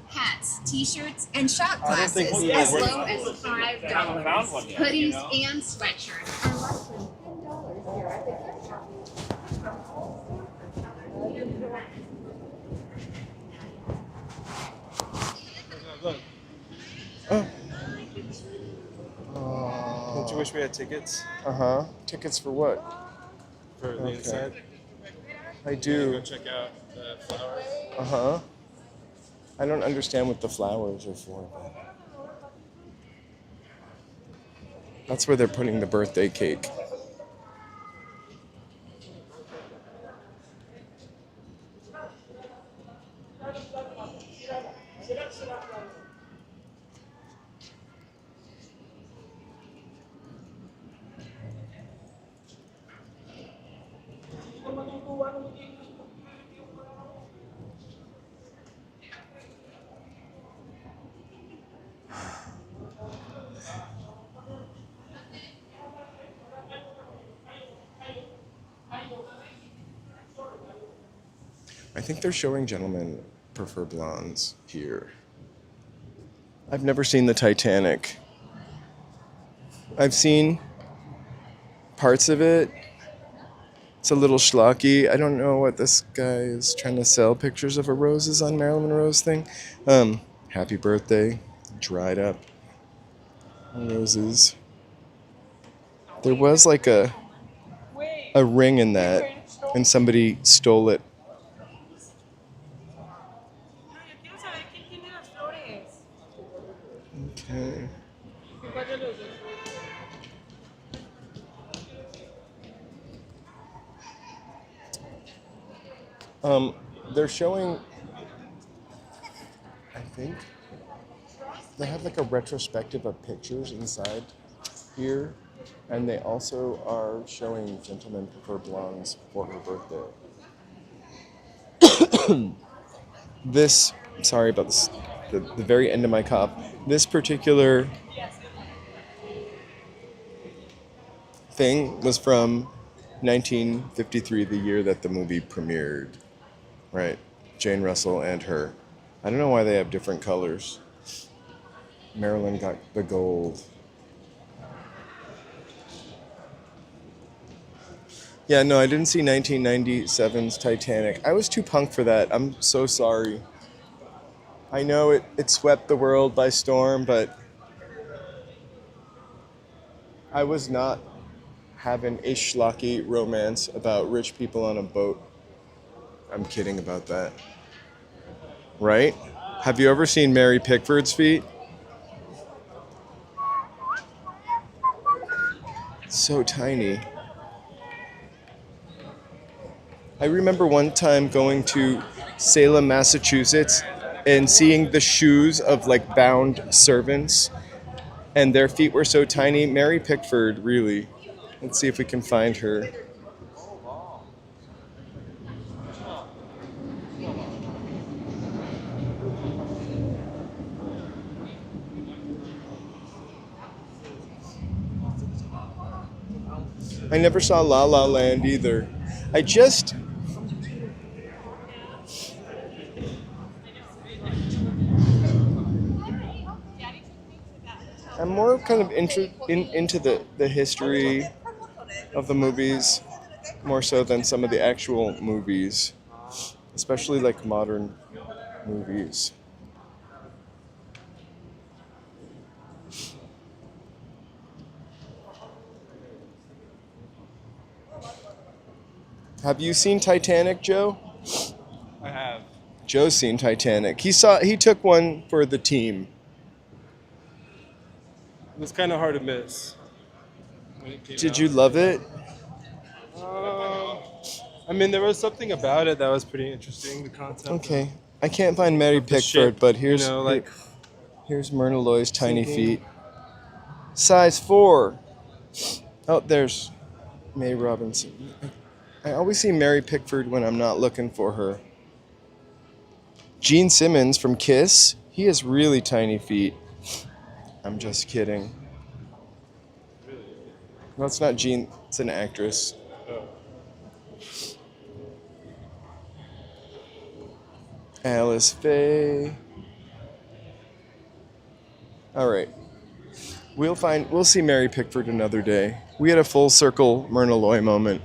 Hats, t-shirts, and shot I don't think glasses we as were low as $5. Hoodies and sweatshirts are less than $10 here at the gift shop. Look, Oh. don't you wish we had tickets Uh-huh. Tickets for what? for the Okay. inside? I Go do. check out the flowers. Uh-huh. I don't understand what the flowers are for. That's where they're putting the birthday cake. I think they're showing Gentlemen Prefer Blondes here. I've never seen the Titanic. I've seen parts of it. It's a little schlocky. I don't know what this guy is trying to sell pictures of a roses on Marilyn Monroe's thing. Happy birthday. Dried up roses. There was like a ring in that, and somebody stole it. Okay. They're showing, I think, they have like a retrospective of pictures inside here, and they also are showing Gentlemen Prefer Blondes for her birthday. This, sorry about this, the very end of my cough. This particular thing was from 1953, the year that the movie premiered. Right, Jane Russell and her. I don't know why they have different colors. Marilyn got the gold. Yeah, no, I didn't see 1997's Titanic. I was too punk for that. I'm so sorry. I know it swept the world by storm, but I was not having a schlocky romance about rich people on a boat. I'm kidding about that. Right? Have you ever seen Mary Pickford's feet? So tiny. I remember one time going to Salem, Massachusetts, and seeing the shoes of like bound servants, and their feet were so tiny. Mary Pickford, really. Let's see if we can find her. I never saw La La Land either. I'm more kind of into the history of the movies, more so than some of the actual movies, especially like modern movies. Have you seen Titanic, Joe? I have. Joe's seen Titanic. He took one for the team. It was kind of hard to miss. Did you love it? I mean, there was something about it that was pretty interesting. The concept. Okay, I can't find Mary Pickford, ship, but here's here's Myrna Loy's tiny feet. Size 4. Oh, there's May Robinson. I always see Mary Pickford when I'm not looking for her. Gene Simmons from Kiss. He has really tiny feet. I'm just kidding. No, it's not Gene. It's an actress. Alice Faye. All right. We'll see Mary Pickford another day. We had a full circle Myrna Loy moment.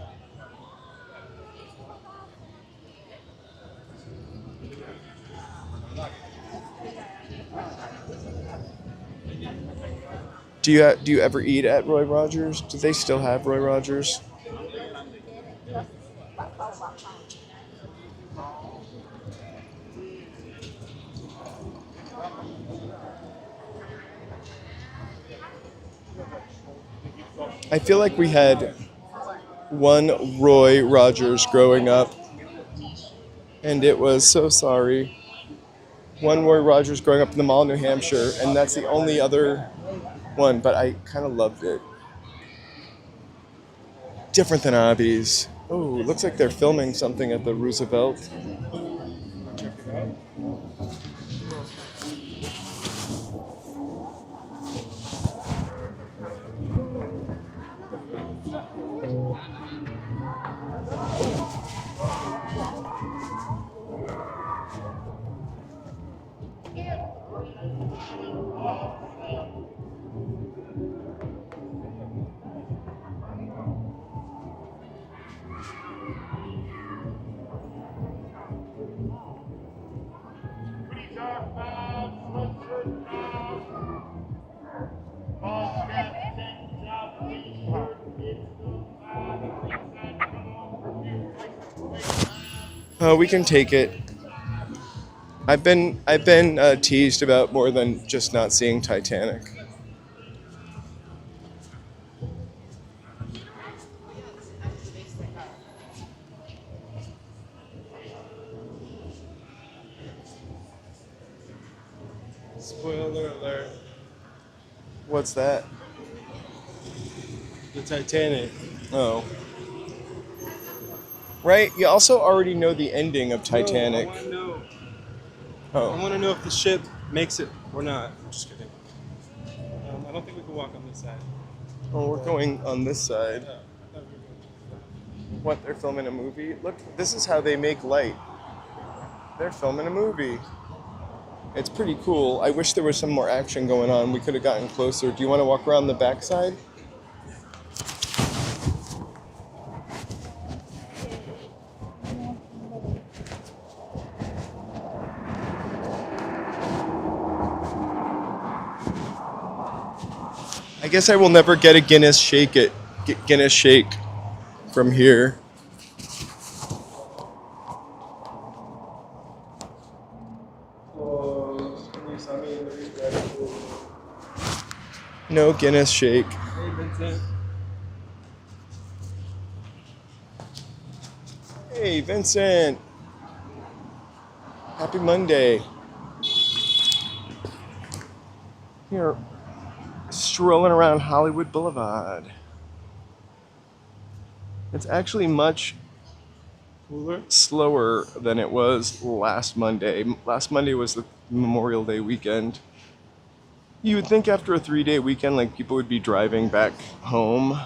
Do you ever eat at Roy Rogers? Do they still have Roy Rogers? I feel like we had one Roy Rogers growing up, and it was so sorry. One Roy Rogers growing up in the Mall, New Hampshire, and that's the only other one, but I kind of loved it. Different than Abby's. Oh, looks like they're filming something at the Roosevelt. Check it out. Oh, we can take it. I've been teased about more than just not seeing Titanic. Spoiler alert. What's that? The Titanic. Oh. Right, you also already know the ending of Titanic. No, I want to know. I Oh. want to know if the ship makes it or not. Just kidding. I don't think we can walk on this side. Oh, we're going on this side. Yeah, I thought we were going What, they're filming a movie? Look, this is how they make light. They're filming a movie. It's pretty cool. I wish there was some more action going on. We could have gotten closer. Do you want to walk around the backside? I guess I will never get a Guinness shake from here. No Guinness shake. Hey, Vincent. Hey, Vincent. Happy Monday. Here, strolling around Hollywood Boulevard. It's actually much Cooler. slower than it was last Monday. Last Monday was the Memorial Day weekend. You would think after a 3-day weekend, like people would be driving back home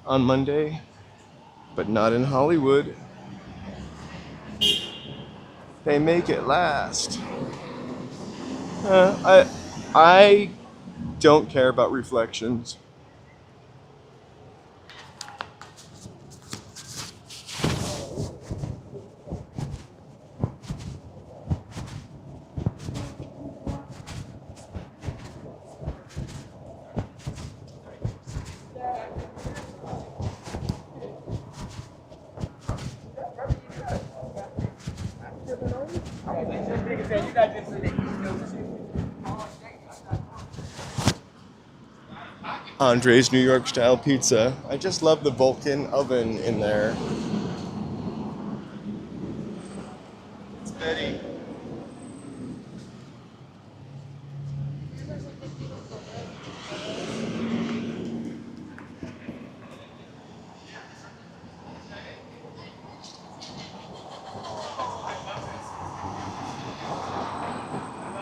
on Monday, but not in Hollywood. They make it last. I don't care about reflections. Andre's New York style pizza. I just love the Vulcan oven in there. It's Betty.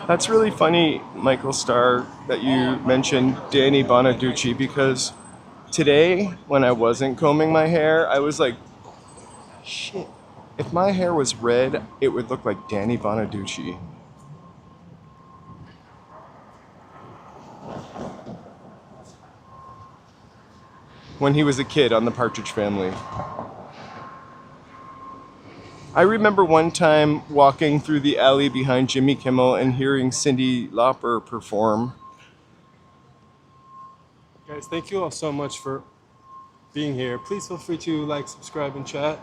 That's really funny, Michael Starr, that you mentioned Danny Bonaducci, because today, when I wasn't combing my hair, I was like, shit, if my hair was red, it would look like Danny Bonaducci. When he was a kid on The Partridge Family. I remember one time walking through the alley behind Jimmy Kimmel and hearing Cyndi Lauper perform. Guys, thank you all so much for being here. Please feel free to like, subscribe, and chat.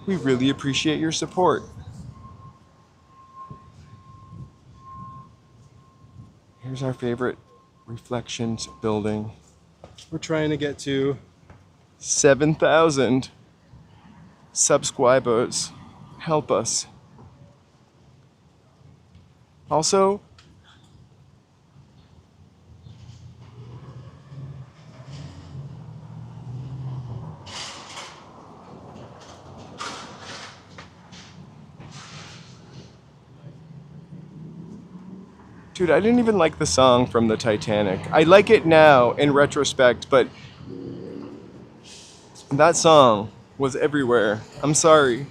We really appreciate your support. Here's our favorite Reflections building. We're trying to get to 7,000 subscribers. Help us. Also, dude, I didn't even like the song from the Titanic. I like it now in retrospect, but that song was everywhere. I'm sorry.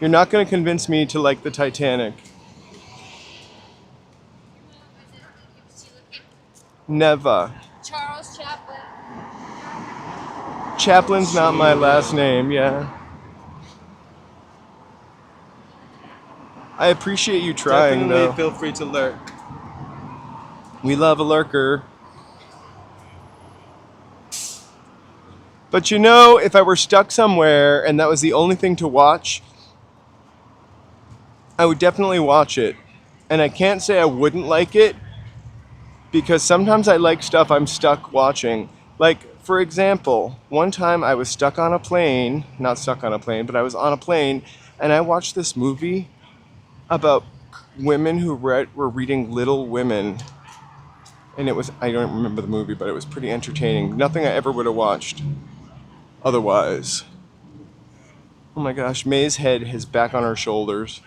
You're not going to convince me to like the Titanic. Never. Charles Chaplin. Chaplin's not my last name, yeah. I appreciate you trying, Definitely though. feel free to lurk. We love a lurker. But you know, if I were stuck somewhere and that was the only thing to watch, I would definitely watch it. And I can't say I wouldn't like it, because sometimes I like stuff I'm stuck watching. Like, for example, one time I was stuck on a plane, not stuck on a plane, but I was on a plane, and I watched this movie about women who were reading Little Women. And it was, I don't remember the movie, but it was pretty entertaining. Nothing I ever would have watched otherwise. Oh my gosh, May's head is back on her shoulders.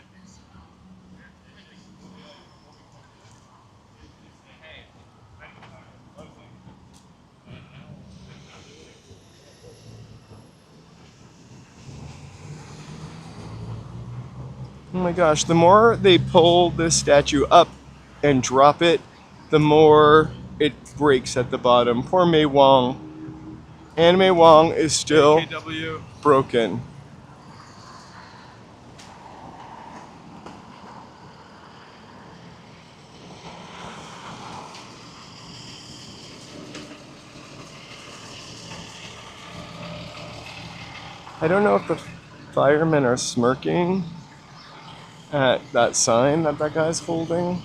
Oh my gosh, the more they pull this statue up and drop it, the more it breaks at the bottom. Poor Mei Wong. And Mei Wong is still KW. broken. I don't know if the firemen are smirking at that sign that that guy's holding.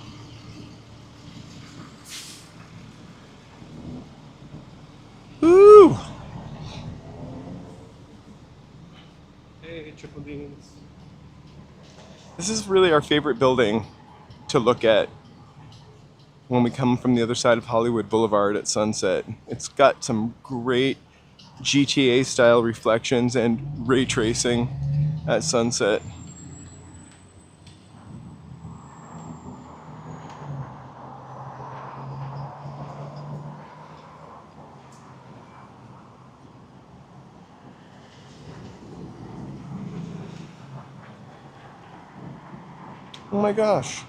Ooh! Hey, triple beans. This is really our favorite building to look at when we come from the other side of Hollywood Boulevard at sunset. It's got some great GTA style reflections and ray tracing at sunset. Oh my gosh.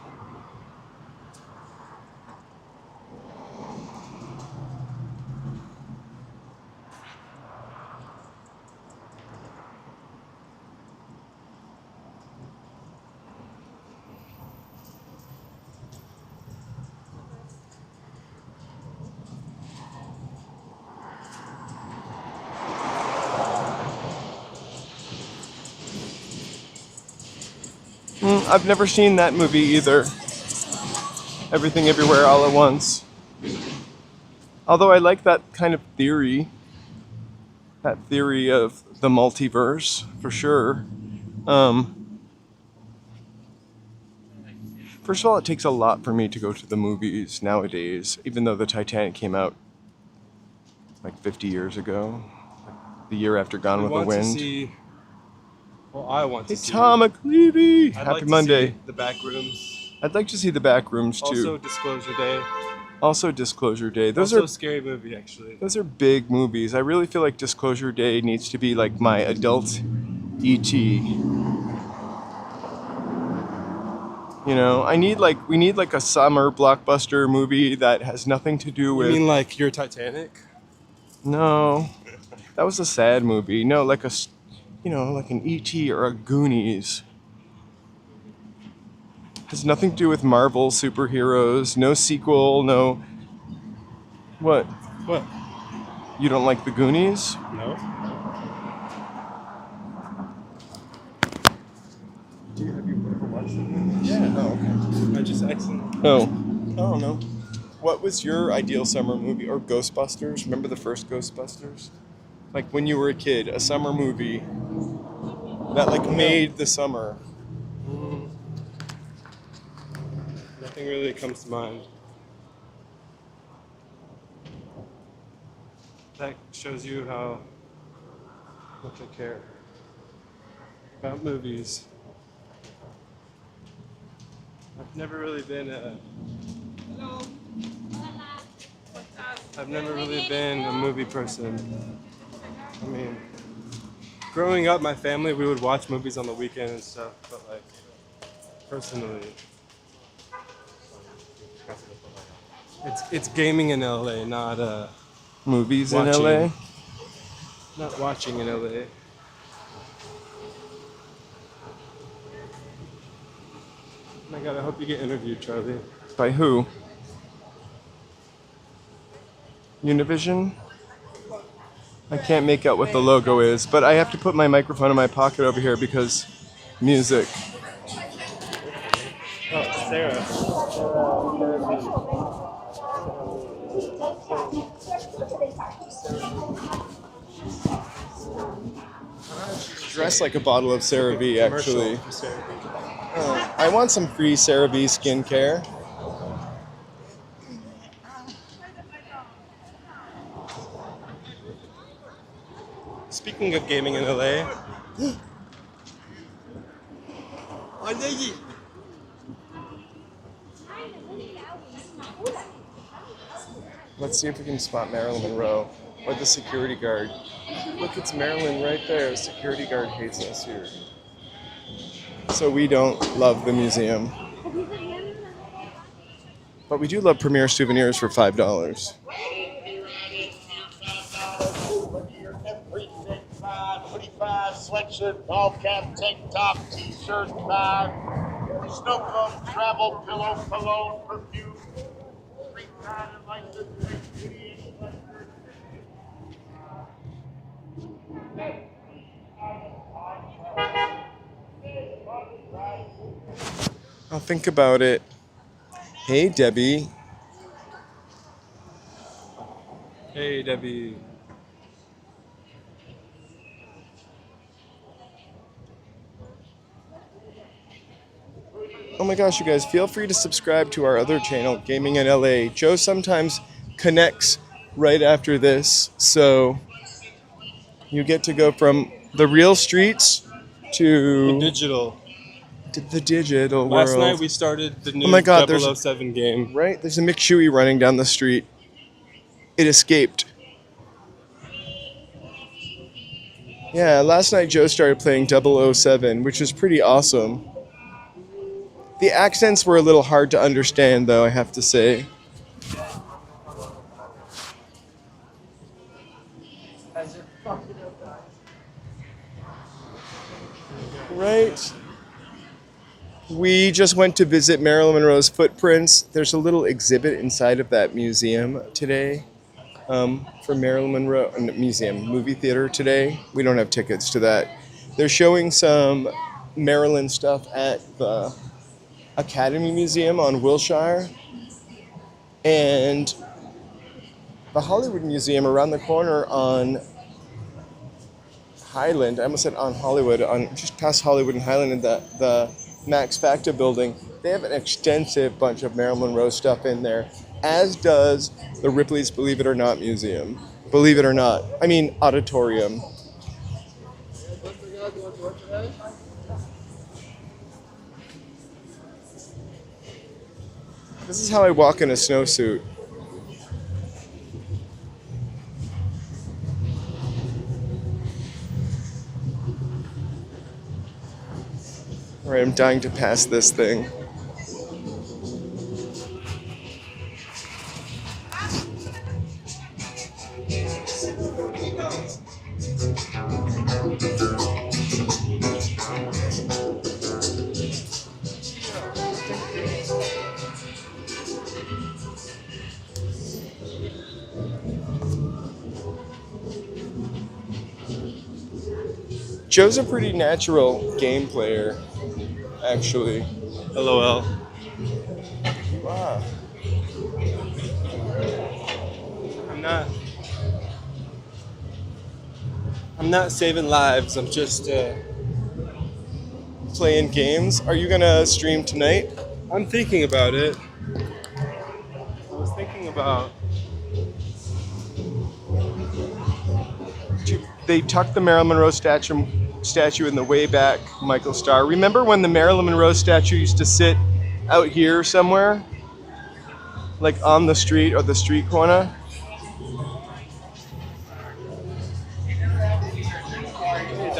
I've never seen that movie either. Everything Everywhere All at Once. Although I like that kind of theory. That theory of the multiverse, for sure. First of all, it takes a lot for me to go to the movies nowadays, even though the Titanic came out like 50 years ago. Like the year after Gone with the Want to Wind. see. Well, I want to Hey, see. Tom McLeavy! I'd Happy like to Monday. see the back rooms. I'd like to see the back rooms too. Also, Disclosure Day. Also, Disclosure Day. Those also are a scary movie, actually. those are big movies. I really feel like Disclosure Day needs to be like my adult E.T. You know, we need like a summer blockbuster movie that has nothing to do You with. mean like your Titanic? No, that was a sad movie. No, like like an E.T. or a Goonies. Has nothing to do with Marvel superheroes. No sequel. No. What? What? You don't like the Goonies? No. Have you ever watched the movie? Yeah. Oh, okay. I just accidentally. Oh, I don't know. What was your ideal summer movie? Or Ghostbusters? Remember the first Ghostbusters? Like when you were a kid, a summer movie that like made the summer. Nothing really comes to mind. That shows you how much I care about movies. I've never really been a movie person. I mean, growing up, my family, we would watch movies on the weekend and stuff, but like, personally, it's gaming in LA, not Movies watching. in LA? Not watching in LA. Oh my god, I hope you get interviewed, Charlie. By who? Univision? I can't make out what the logo is, but I have to put my microphone in my pocket over here because music. Oh, Sarah. Dressed like a bottle of CeraVe, actually. Commercial for Sarah. I want some free CeraVe skincare. Speaking of gaming in LA. Let's see if we can spot Marilyn Monroe or the security guard. Look, it's Marilyn right there. The security guard hates us here. So we don't love the museum. But we do love Premier Souvenirs for $5. Sweatshirt, golf cap, tank top, t-shirt, bag, snow cone, travel, pillow, cologne, perfume, street pad, and license, beauty, I'll think about it. Hey, Debbie. Hey, Debbie. Oh my gosh, you guys, feel free to subscribe to our other channel, Gaming in LA. Joe sometimes connects right after this, so you get to go from the real streets to Digital. the digital Last world. night we started the new Oh my God, 007 game. Right? There's a McShuey running down the street. It escaped. Yeah, last night Joe started playing 007, which was pretty awesome. The accents were a little hard to understand, though, I have to say. Right? We just went to visit Marilyn Monroe's footprints. There's a little exhibit inside of that museum today for Marilyn Monroe, movie theater today. We don't have tickets to that. They're showing some Marilyn stuff at the Academy Museum on Wilshire, and the Hollywood Museum around the corner on Highland. I almost said on Hollywood, on just past Hollywood and Highland in the Max Factor building. They have an extensive bunch of Marilyn Monroe stuff in there, as does the Ripley's Believe It or Not Museum. Believe it or not. I mean, auditorium. This is how I walk in a snowsuit. All right, I'm dying to pass this thing. Joe's a pretty natural game player, actually. LOL. Wow. I'm not saving lives. I'm just Playing games. Are you gonna stream tonight? I'm thinking about it. I was thinking about They tucked the Marilyn Monroe statue in the way back, Michael Starr. Remember when the Marilyn Monroe statue used to sit out here somewhere? Like on the street or the street corner?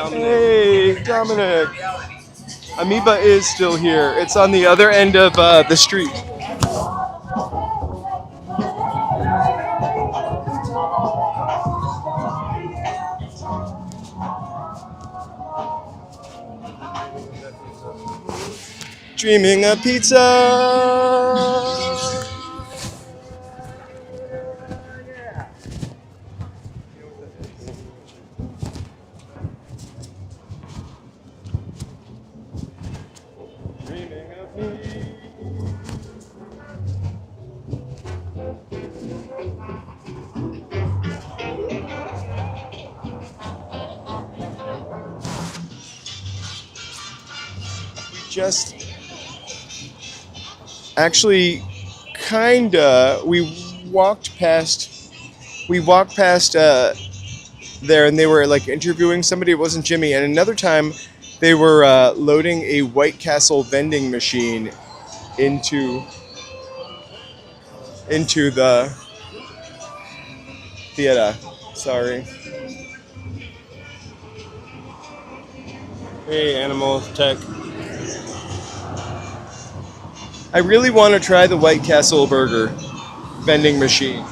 Hey, Dominic. Amoeba is still here. It's on the other end of the street. Dreaming of pizza. Dreaming of me. Just actually kinda we walked past there, and they were like interviewing somebody. It wasn't Jimmy. And another time they were loading a White Castle vending machine into the theater. Sorry. Hey, animal tech. I really want to try the White Castle burger vending machine.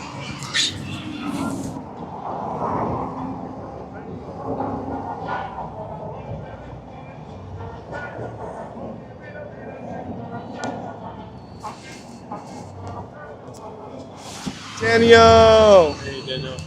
Daniel! Hey, Daniel.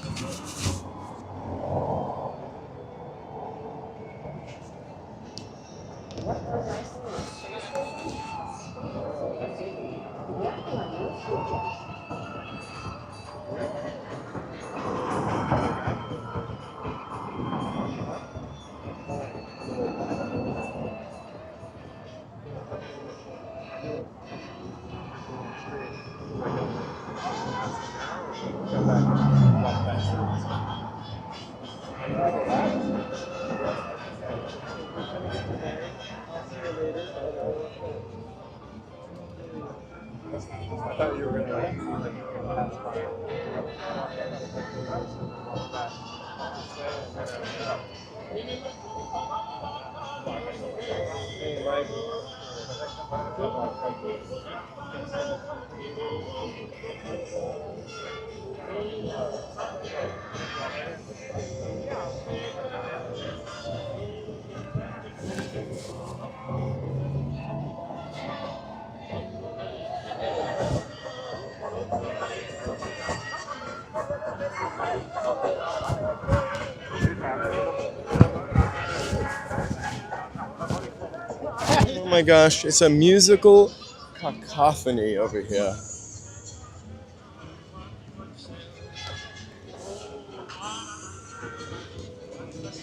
Oh my gosh, it's a musical cacophony over here.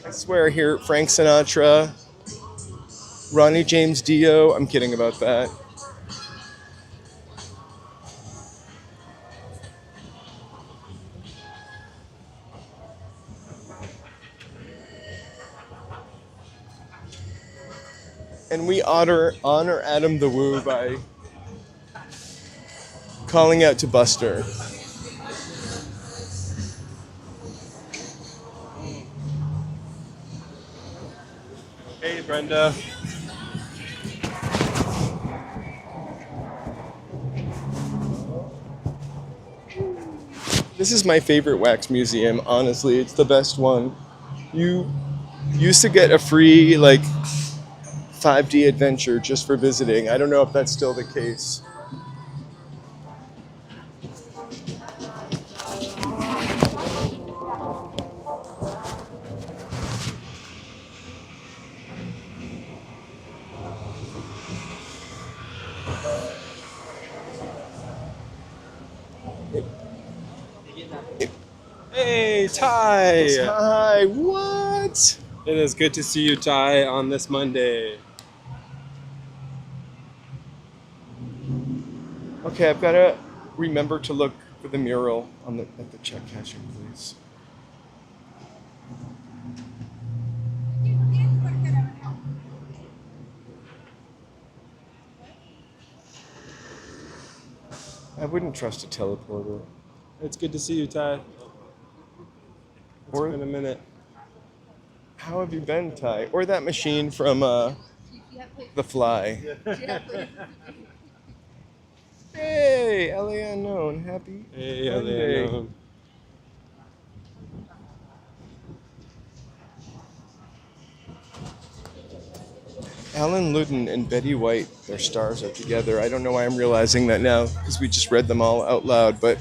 I swear I hear Frank Sinatra, Ronnie James Dio. I'm kidding about that. And we honor Adam the Woo by calling out to Buster. Hey, Brenda. This is my favorite wax museum, honestly. It's the best one. You used to get a free, like, 5D adventure just for visiting. I don't know if that's still the case. Hey, Ty. Hi, what? It is good to see you, Ty, on this Monday. Okay, I've got to remember to look for the mural at the check cashing, please. I wouldn't trust a teleporter. It's good to see you, Ty. It's been a minute. How have you been, Ty? Or that machine from The Fly. Hey, LA Unknown. Happy Hey, Monday. LA. Alan Ludden and Betty White, their stars are together. I don't know why I'm realizing that now, because we just read them all out loud, but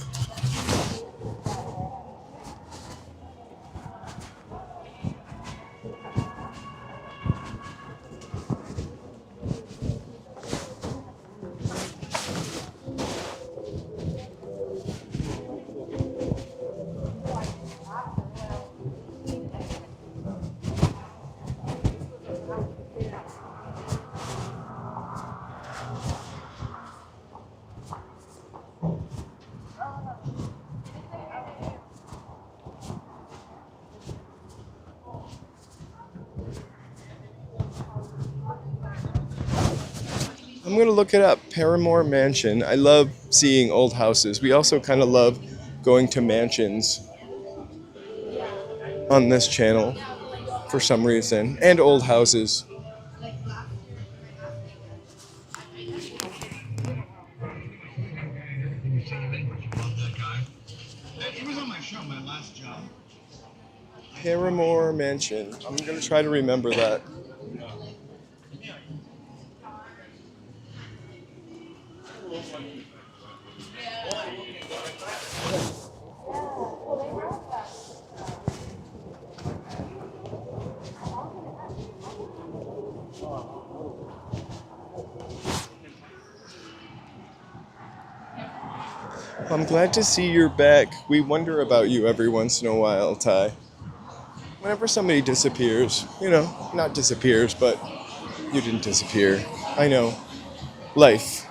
I'm going to look it up. Paramore Mansion. I love seeing old houses. We also kind of love going to mansions on this channel for some reason, and old houses. He was on my show, my last job. Paramore Mansion. I'm going to try to remember that. I'm glad to see you're back. We wonder about you every once in a while, Ty. Whenever somebody disappears, you know, not disappears, but you didn't disappear. I know. Life.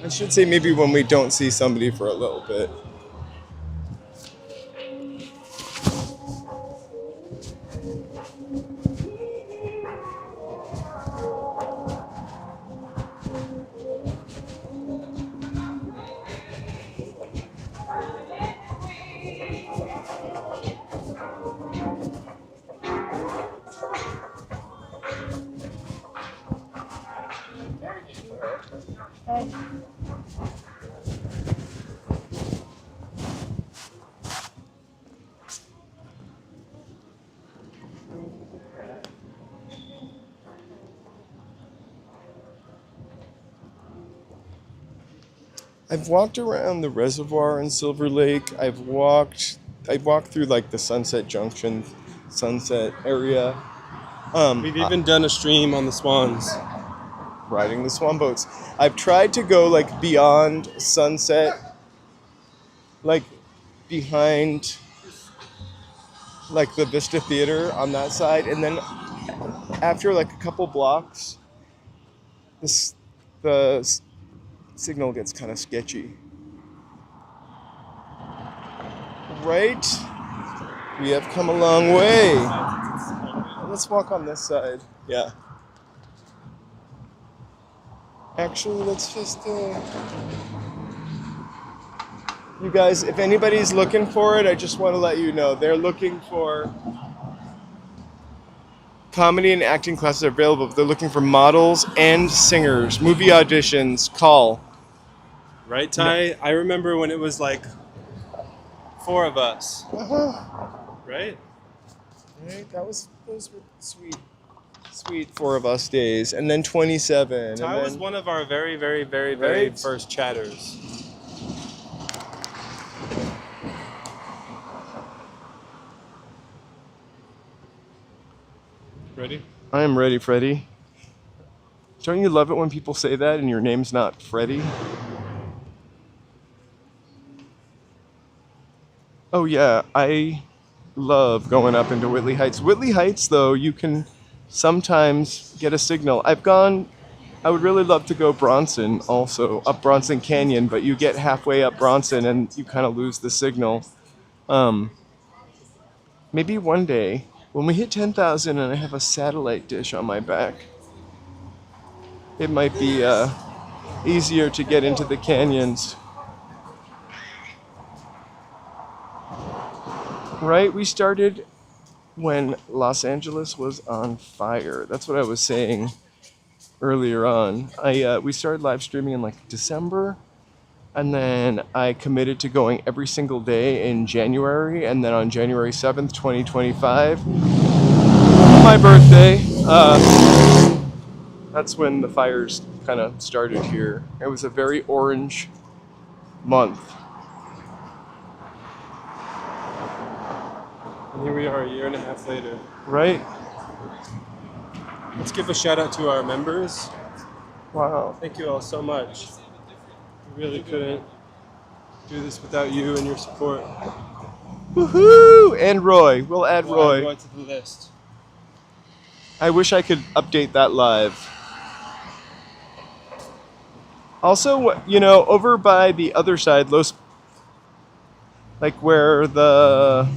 I should say maybe when we don't see somebody for a little bit. I've walked around the reservoir in Silver Lake. I've walked through like the Sunset Junction, Sunset area. We've even done a stream on the Swans. Riding the swan boats. I've tried to go like beyond Sunset, like behind like the Vista Theater on that side, and then after like a couple blocks, the signal gets kind of sketchy. Right? We have come a long way. Let's walk on this side. Yeah. Actually, let's just, you guys, if anybody's looking for it, I just want to let you know. They're looking for comedy and acting classes are available. They're looking for models and singers. Movie auditions, call. Right, Ty? I remember when it was like 4 of us. Right? Right, those were sweet 4 of us days. And then 27. Ty was one of our very, very, very, very first chatters. Ready? I am ready, Freddie. Don't you love it when people say that and your name's not Freddie? Oh yeah, I love going up into Whitley Heights. Whitley Heights, though, you can sometimes get a signal. I would really love to go Bronson also, up Bronson Canyon, but you get halfway up Bronson and you kind of lose the signal. Maybe one day, when we hit 10,000 and I have a satellite dish on my back, it might be easier to get into the canyons. Right? We started when Los Angeles was on fire. That's what I was saying earlier on. We started live streaming in like December, And then I committed to going every single day in January. And then on January 7th, 2025, my birthday, that's when the fires kind of started here. It was a very orange month. And here we are a year and a half later. Right? Let's give a shout out to our members. Wow. Thank you all so much. We really couldn't do this without you and your support. Woohoo! And Roy. We'll add We'll add Roy. Roy to the list. I wish I could update that live. Also, you know, over by the other side, like where the...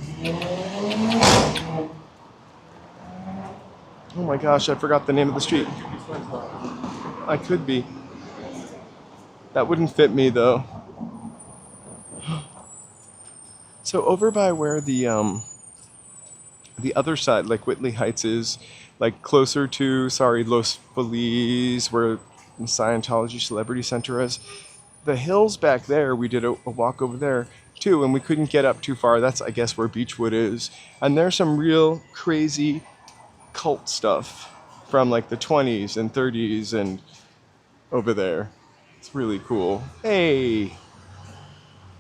Oh my gosh, I forgot the name of the street. I could be. That wouldn't fit me though. So over by where the other side, like Whitley Heights is, like closer to, Los Feliz, where the Scientology Celebrity Center is, the hills back there, we did a walk over there too, and we couldn't get up too far. That's, I guess, where Beechwood is. And there's some real crazy cult stuff from like the 20s and 30s and over there. It's really cool. Hey!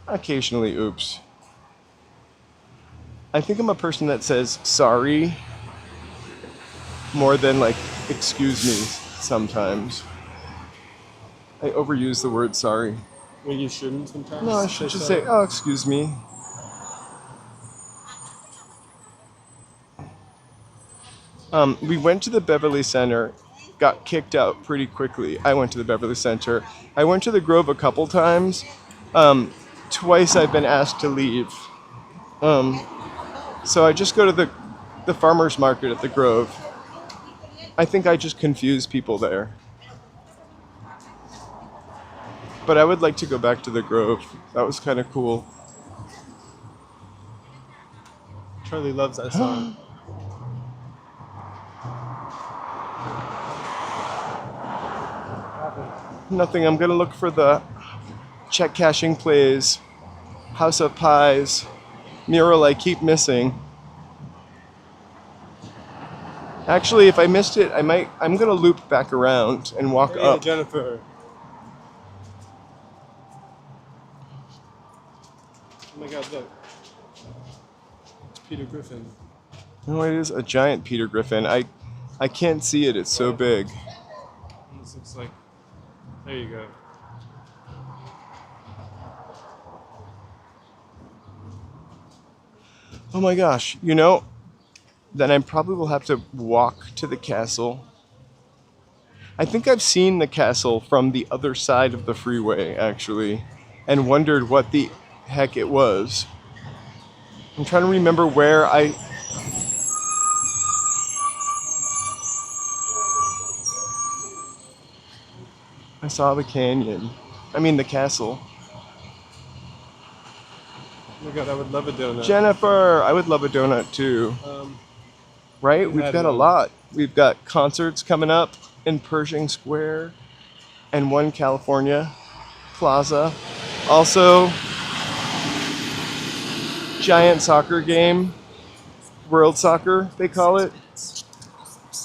Occasionally, oops. I think I'm a person that says sorry more than like excuse me sometimes. I overuse the word sorry. Well, you shouldn't sometimes. No, I should just say, oh, excuse me. We went to the Beverly Center, got kicked out pretty quickly. I went to the Beverly Center. I went to the Grove a couple times. Twice I've been asked to leave. So I just go to the farmer's market at the Grove. I think I just confuse people there. But I would like to go back to the Grove. That was kind of cool. Charlie loves that song. Nothing. I'm gonna look for the check cashing plays, House of Pies, mural I keep missing. Actually, if I missed it, I'm gonna loop back around and walk Hey, up. Jennifer. Oh my God, look. It's Peter Griffin. No, it is a giant Peter Griffin. I can't see it. It's so big. This looks like. There you go. Oh my gosh. You know, then I probably will have to walk to the castle. I think I've seen the castle from the other side of the freeway, actually, and wondered what the heck it was. I'm trying to remember where I saw the canyon. I mean, the castle. Oh my God, I would love a donut. Jennifer, I would love a donut too. Right? We've got a lot. We've got concerts coming up in Pershing Square and One California Plaza. Also, giant soccer game, World Soccer, they call it.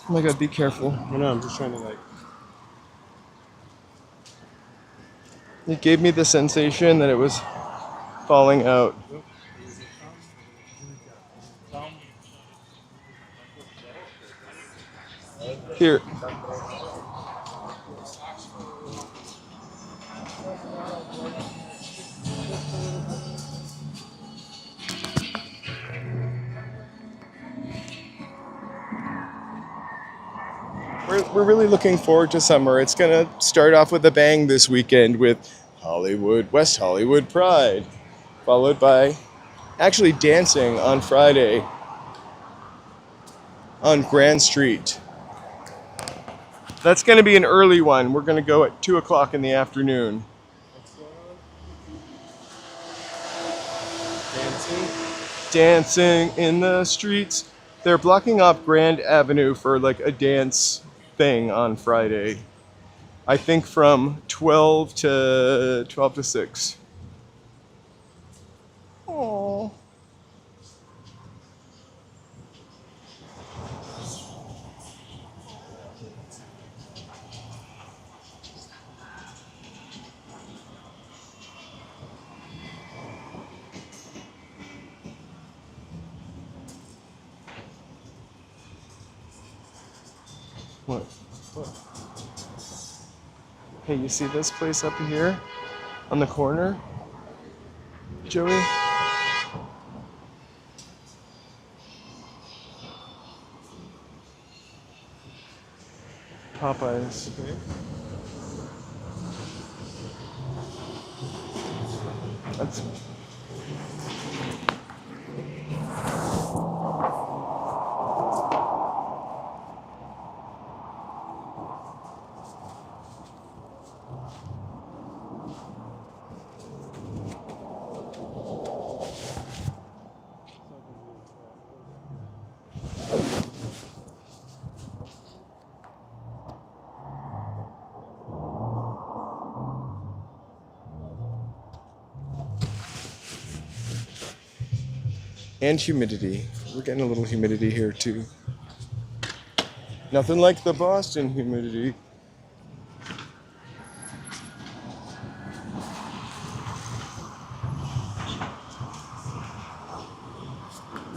Oh my God, be careful. I know, I'm just trying to like. It gave me the sensation that it was falling out. Here. We're really looking forward to summer. It's going to start off with a bang this weekend with West Hollywood Pride, followed by actually dancing on Friday on Grand Street. That's going to be an early one. We're going to go at 2 o'clock in the afternoon. Dancing in the streets. They're blocking off Grand Avenue for like a dance thing on Friday. I think from 12 to 6. Oh. What? Hey, you see this place up here on the corner, Joey? Popeyes. Okay. That's and humidity. We're getting a little humidity here too. Nothing like the Boston humidity.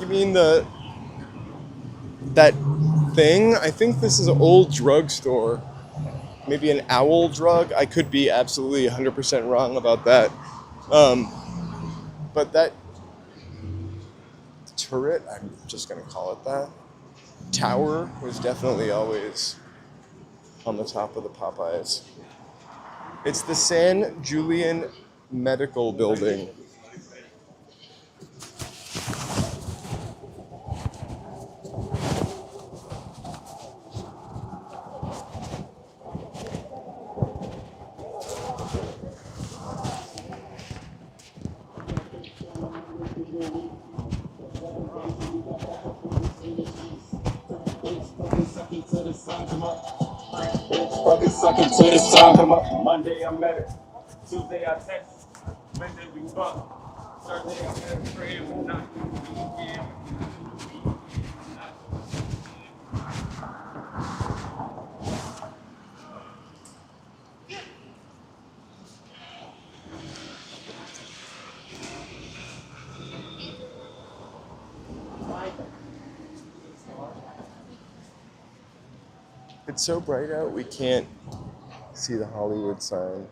You mean that thing? I think this is an old drugstore. Maybe an owl drug. I could be absolutely 100% wrong about that. But that turret, I'm just gonna call it that, tower was definitely always on the top of the Popeyes. It's the San Julian Medical Building. Sucking to the sun come up. Monday I met her. Tuesday I text. Wednesday we fuck. Thursday I met her. Friday we not. Yeah. It's so bright out we can't see the Hollywood sign.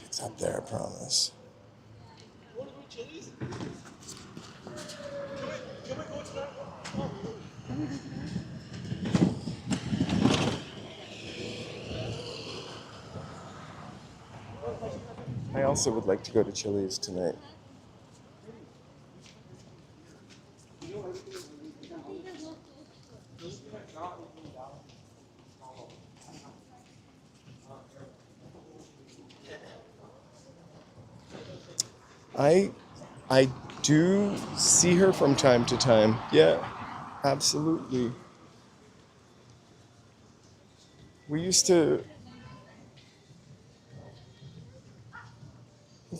It's up there, I promise. I also would like to go to Chili's tonight. I do see her from time to time. Yeah, absolutely. We used to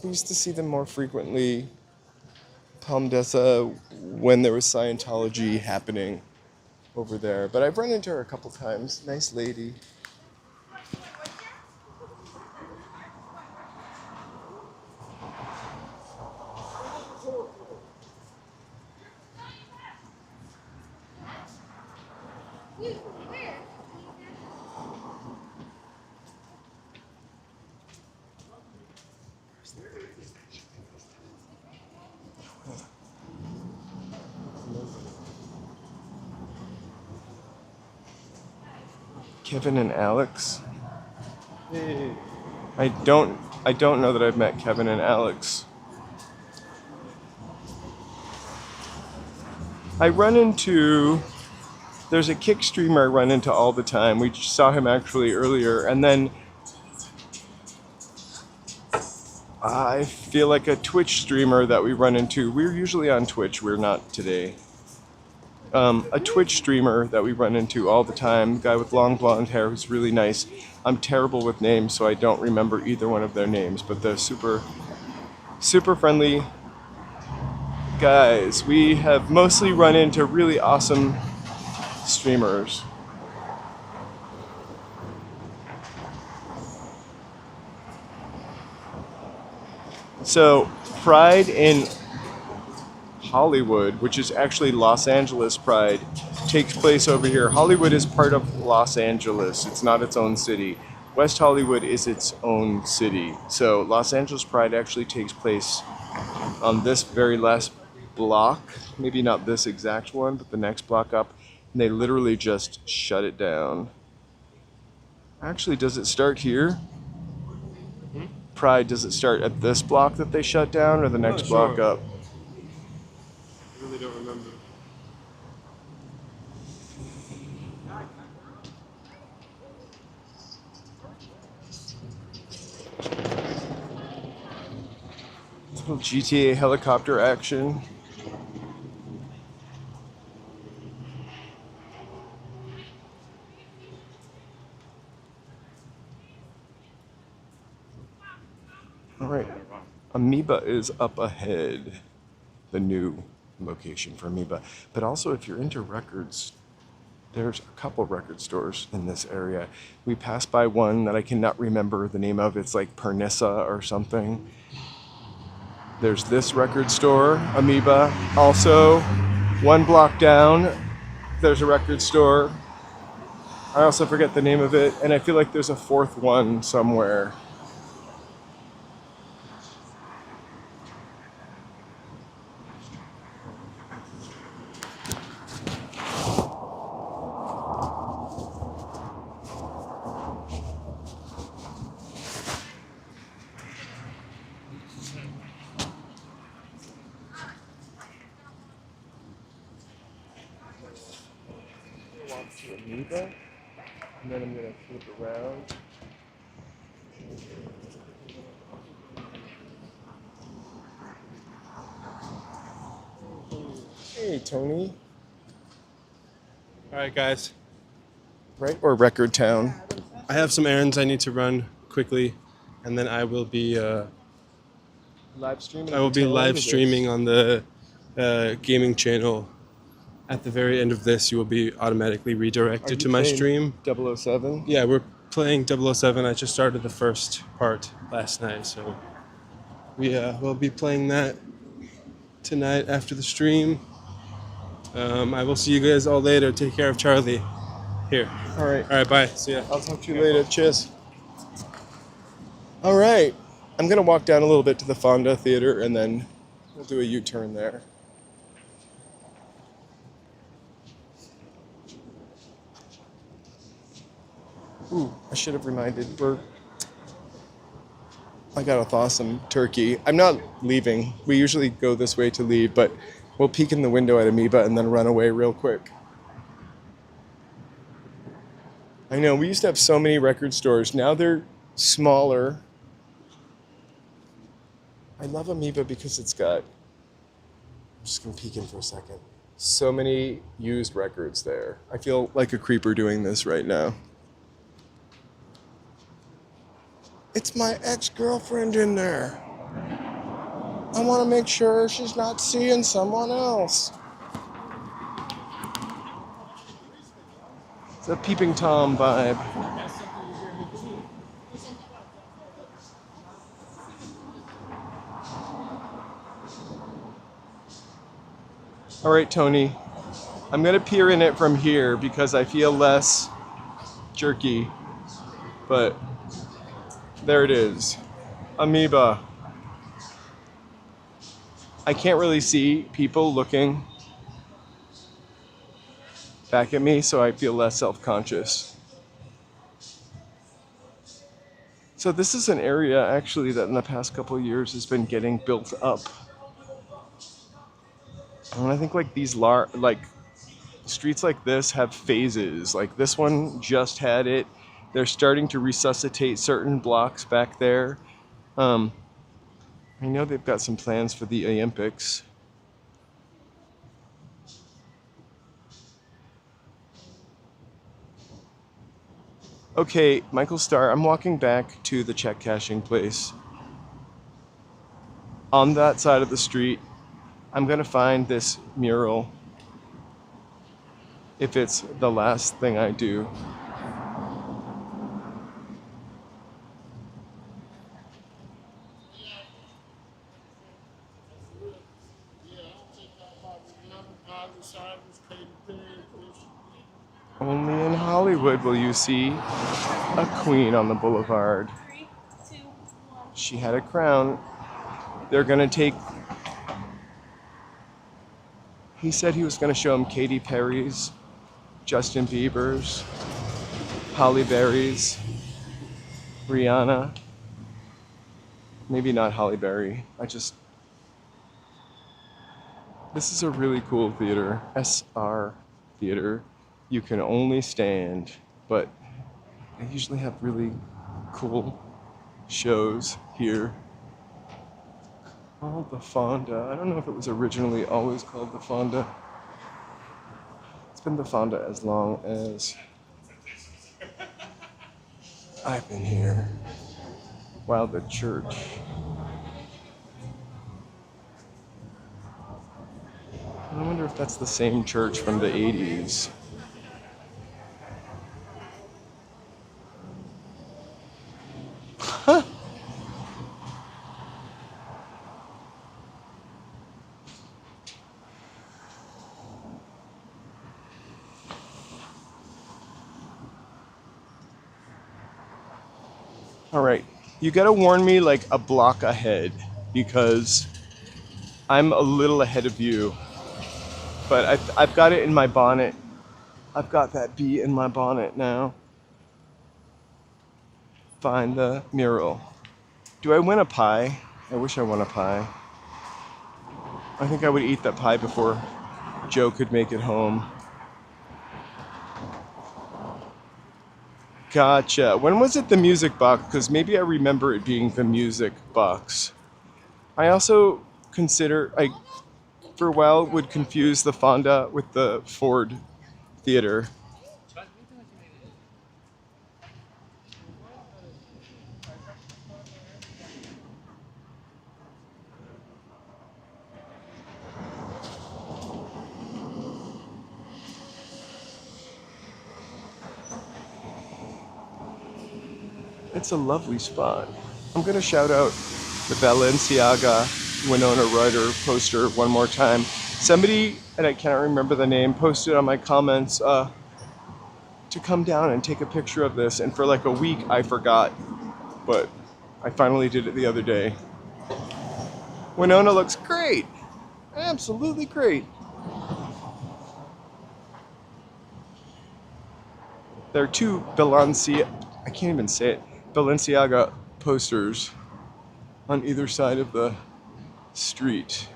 see them more frequently, Palmdesa, when there was Scientology happening over there. But I've run into her a couple times. Nice lady. Kevin and Alex. Hey. I don't know that I've met Kevin and Alex. There's a kick streamer I run into all the time. We saw him actually earlier, and then I feel like a Twitch streamer that we run into. We're usually on Twitch, we're not today. a Twitch streamer that we run into all the time, a guy with long blonde hair who's really nice. I'm terrible with names, so I don't remember either one of their names, but they're super friendly guys. We have mostly run into really awesome streamers. So, Pride in Hollywood, which is actually Los Angeles Pride, takes place over here. Hollywood is part of Los Angeles. It's not its own city. West Hollywood is its own city. So Los Angeles Pride actually takes place on this very last block. Maybe not this exact one, but the next block up. And they literally just shut it down. Actually, does it start here? Pride, does it start at this block that they shut down or the next block up? I really don't remember. Little GTA helicopter action. All right, Amoeba is up ahead, the new location for Amoeba. But also, if you're into records, there's a couple record stores in this area. We passed by one that I cannot remember the name of. It's like Pernissa or something. There's this record store, Amoeba. Also, one block down, there's a record store. I also forget the name of it, and I feel like there's a fourth one somewhere. To Amoeba, and then I'm going to flip around. Hey, Tony. All right, guys. Right, or Record Town? I have some errands I need to run quickly, and then I will be Live streaming. I will be live streaming on the gaming channel. At the very end of this, you will be automatically redirected to my stream. 007? Yeah, we're playing 007. I just started the first part last night, so we will be playing that tonight after the stream. I will see you guys all later. Take care of Charlie. Here. All right. All right, bye. See ya. I'll talk to you later. Cheers. All right. I'm going to walk down a little bit to the Fonda Theater, and then we'll do a U-turn there. Ooh, I should have reminded Bert. I got a thaw some turkey. I'm not leaving. We usually go this way to leave, but we'll peek in the window at Amoeba and then run away real quick. I know, we used to have so many record stores. Now they're smaller. I love Amoeba because it's got... I'm just going to peek in for a second. So many used records there. I feel like a creeper doing this right now. It's my ex-girlfriend in there. I want to make sure she's not seeing someone else. It's a Peeping Tom vibe. All right, Tony. I'm going to peer in it from here because I feel less jerky, but... there it is. Amoeba. I can't really see people looking back at me, so I feel less self-conscious. So this is an area actually that in the past couple of years has been getting built up. And I think like these streets like this have phases. Like this one just had it. They're starting to resuscitate certain blocks back there. I know they've got some plans for the Olympics. Okay, Michael Starr, I'm walking back to the check cashing place. On that side of the street, I'm gonna find this mural if it's the last thing I do. Only in Hollywood will you see a queen on the boulevard. She had a crown. They're gonna take. He said he was gonna show him Katy Perry's, Justin Bieber's, Halle Berry's, Rihanna. Maybe not Halle Berry. This is a really cool theater, SR Theater. You can only stand, but they usually have really cool shows here. Called the Fonda. I don't know if it was originally always called the Fonda. It's been the Fonda as long as I've been here. Wow, the church. I wonder if that's the same church from the 80s. Huh. All right, you gotta warn me like a block ahead because I'm a little ahead of you. But I've got it in my bonnet. I've got that bee in my bonnet now. Find the mural. Do I win a pie? I wish I won a pie. I think I would eat that pie before Joe could make it home. Gotcha. When was it the music box? Because maybe I remember it being the music box. I also consider, for a while, would confuse the Fonda with the Ford Theater. It's a lovely spot. I'm gonna shout out the Balenciaga Winona Ryder poster one more time. Somebody, and I cannot remember the name, posted on my comments to come down and take a picture of this, and for like a week I forgot, but I finally did it the other day. Winona looks great, absolutely great. There are two I can't even say it, Balenciaga posters on either side of the street.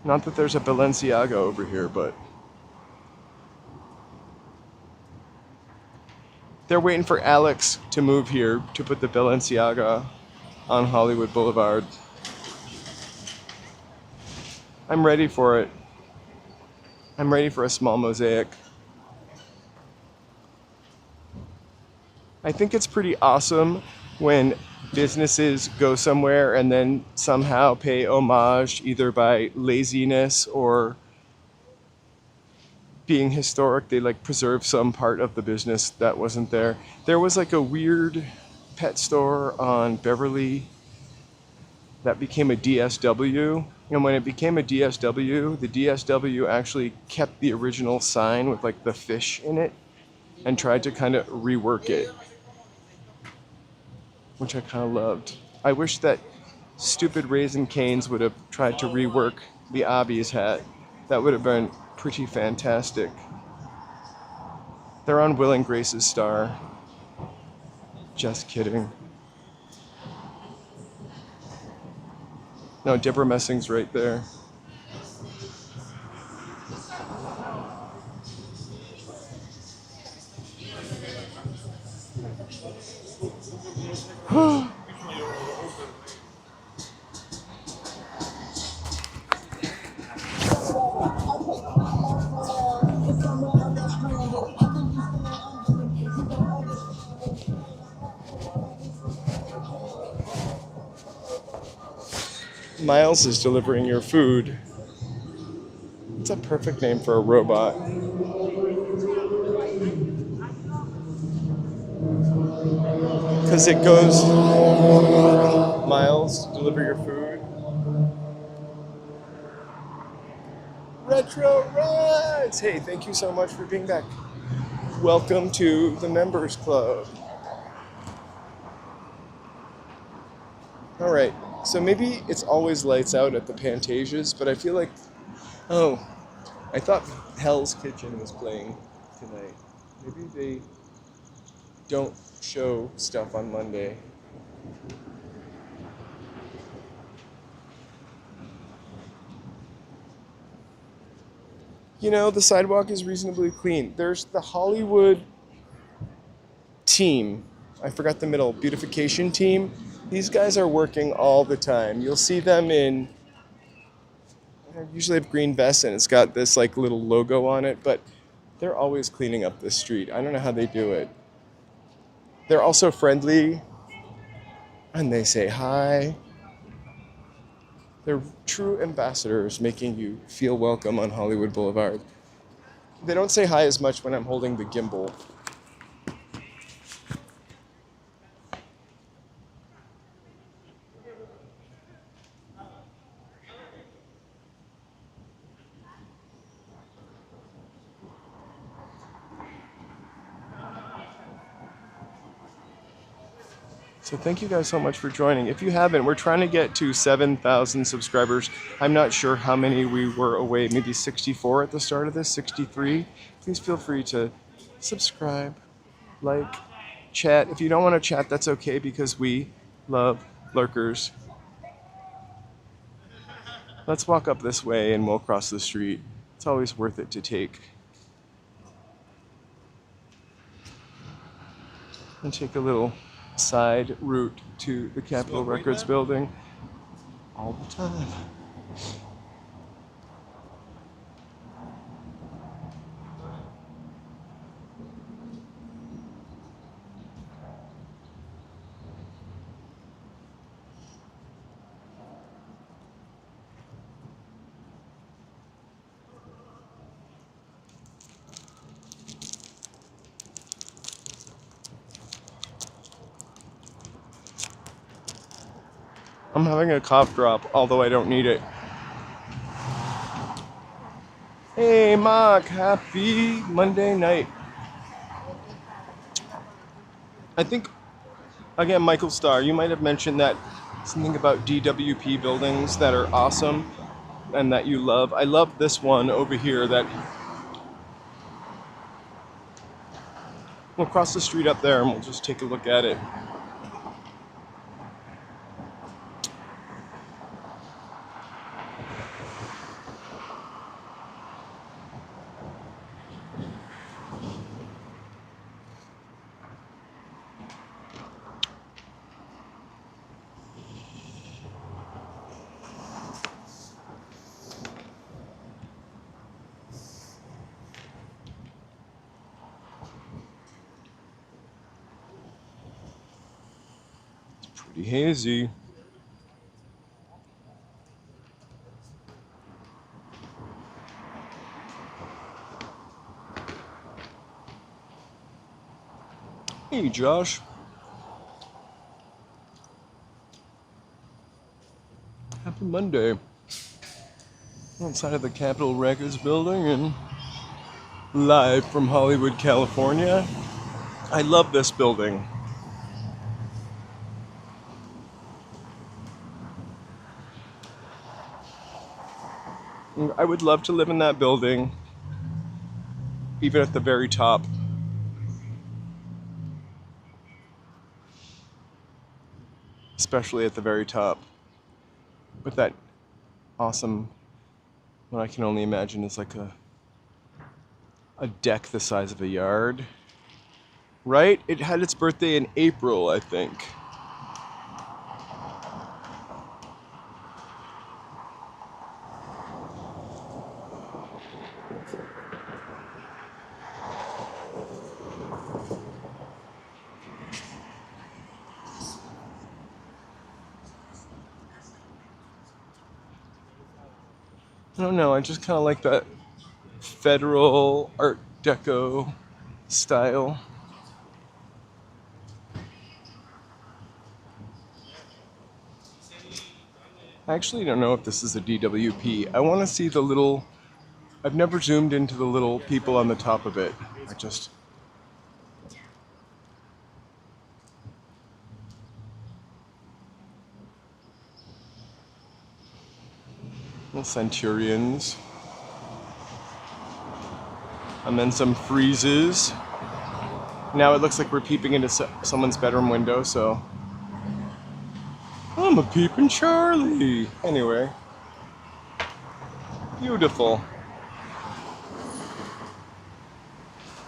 Not that there's a Balenciaga over here, but they're waiting for Alex to move here to put the Balenciaga on Hollywood Boulevard. I'm ready for it. I'm ready for a small mosaic. I think it's pretty awesome when businesses go somewhere and then somehow pay homage either by laziness or being historic. They like preserve some part of the business that wasn't there. There was like a weird pet store on Beverly that became a DSW. And when it became a DSW, the DSW actually kept the original sign with like the fish in it and tried to kind of rework it, which I kind of loved. I wish that stupid Raising Cane's would have tried to rework the Obbies hat. That would have been pretty fantastic. They're on Will and Grace's star. Just kidding. No, Deborah Messing's right there. Miles is delivering your food. It's a perfect name for a robot. Because it goes, Miles, deliver your food. Retro Rides! Hey, thank you so much for being back. Welcome to the Members Club. Alright, so maybe it's always lights out at the Pantasias, but I feel like, oh, I thought Hell's Kitchen was playing tonight. Maybe they don't show stuff on Monday. You know, the sidewalk is reasonably clean. There's the Hollywood team. I forgot the middle. Beautification team. These guys are working all the time. You'll see them in, I usually have green vests and it's got this like little logo on it, but they're always cleaning up the street. I don't know how they do it. They're also friendly and they say hi. They're true ambassadors making you feel welcome on Hollywood Boulevard. They don't say hi as much when I'm holding the gimbal. So thank you guys so much for joining. If you haven't, we're trying to get to 7,000 subscribers. I'm not sure how many we were away, maybe 64 at the start of this, 63. Please feel free to subscribe, like, chat. If you don't want to chat, that's okay because we love lurkers. Let's walk up this way and we'll cross the street. It's always worth it to take. And take a little side route to the Capitol Records building all the time. I'm having a cough drop, although I don't need it. Hey, Mark, happy Monday night. I think, again, Michael Starr, you might have mentioned that something about DWP buildings that are awesome and that you love. I love this one over here that we'll cross the street up there and we'll just take a look at it. Pretty hazy. Hey, Josh. Happy Monday. Outside of the Capitol Records building and live from Hollywood, California. I love this building. I would love to live in that building, even at the very top. Especially at the very top. With that awesome, what I can only imagine is like a deck the size of a yard. Right? It had its birthday in April, I think. I don't know, I just kind of like that federal Art Deco style. I actually don't know if this is a DWP. I want to see the little... I've never zoomed into the little people on the top of it. I just... Little Centurions. And then some freezes. Now it looks like we're peeping into someone's bedroom window, so... I'm a peeping Charlie! Anyway. Beautiful.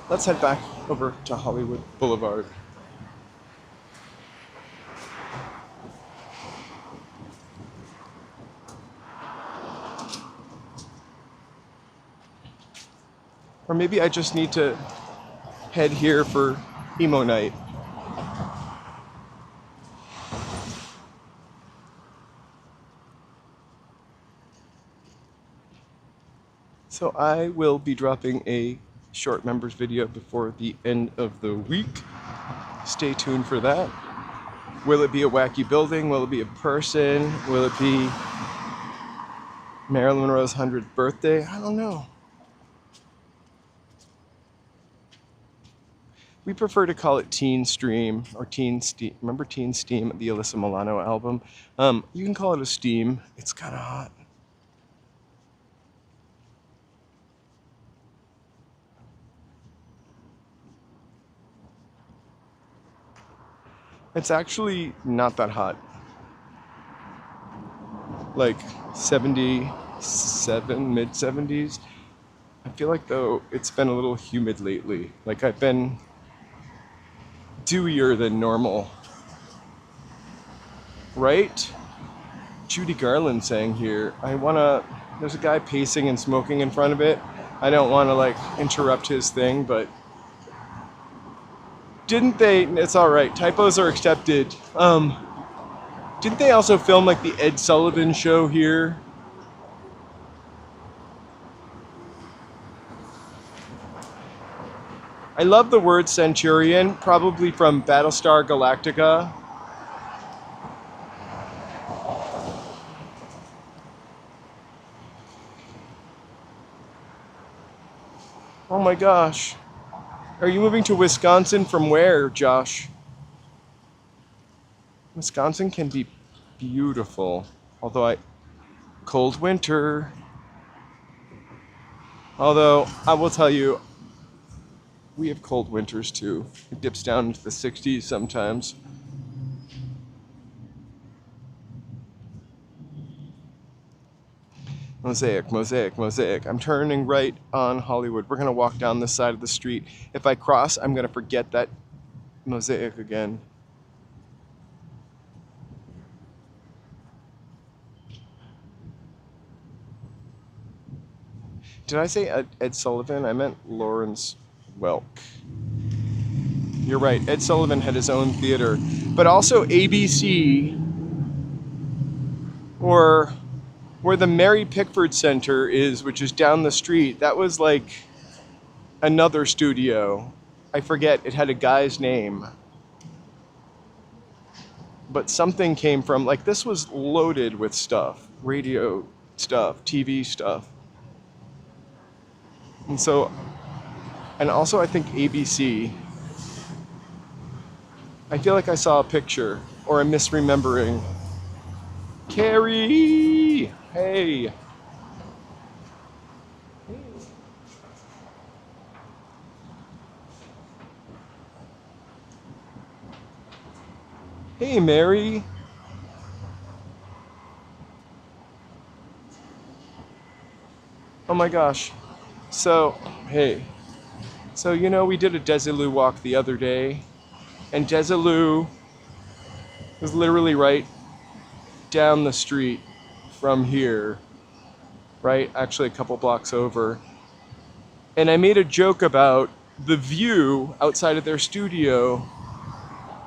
Let's head back over to Hollywood Boulevard. Or maybe I just need to head here for emo night. So I will be dropping a short members video before the end of the week. Stay tuned for that. Will it be a wacky building? Will it be a person? Will it be Marilyn Monroe's 100th birthday? I don't know. We prefer to call it Teen Stream or Teen Steam. Remember Teen Steam, the Alyssa Milano album? You can call it a Steam. It's kind of hot. It's actually not that hot. Like 77, mid 70s. I feel like though it's been a little humid lately. Like I've been dewier than normal. Right? Judy Garland saying here, there's a guy pacing and smoking in front of it. I don't want to like interrupt his thing, but didn't they, it's all right, typos are accepted. Didn't they also film like the Ed Sullivan show here? I love the word Centurion, probably from Battlestar Galactica. Oh my gosh. Are you moving to Wisconsin from where, Josh? Wisconsin can be beautiful, although cold winter. Although, I will tell you, we have cold winters too. It dips down into the 60s sometimes. Mosaic, mosaic, mosaic. I'm turning right on Hollywood. We're gonna walk down this side of the street. If I cross, I'm gonna forget that mosaic again. Did I say Ed Sullivan? I meant Lawrence Welk. You're right, Ed Sullivan had his own theater. But also ABC, or where the Mary Pickford Center is, which is down the street, that was like another studio. I forget, it had a guy's name. But something came from, like this was loaded with stuff, radio stuff, TV stuff. And so, and also I think ABC, I feel like I saw a picture, or I'm misremembering. Carrie! Hey! Hey, Mary! Oh my gosh. So, hey. So, you know, we did a Desilu walk the other day, and Desilu was literally right down the street from here, right? Actually, a couple blocks over. And I made a joke about the view outside of their studio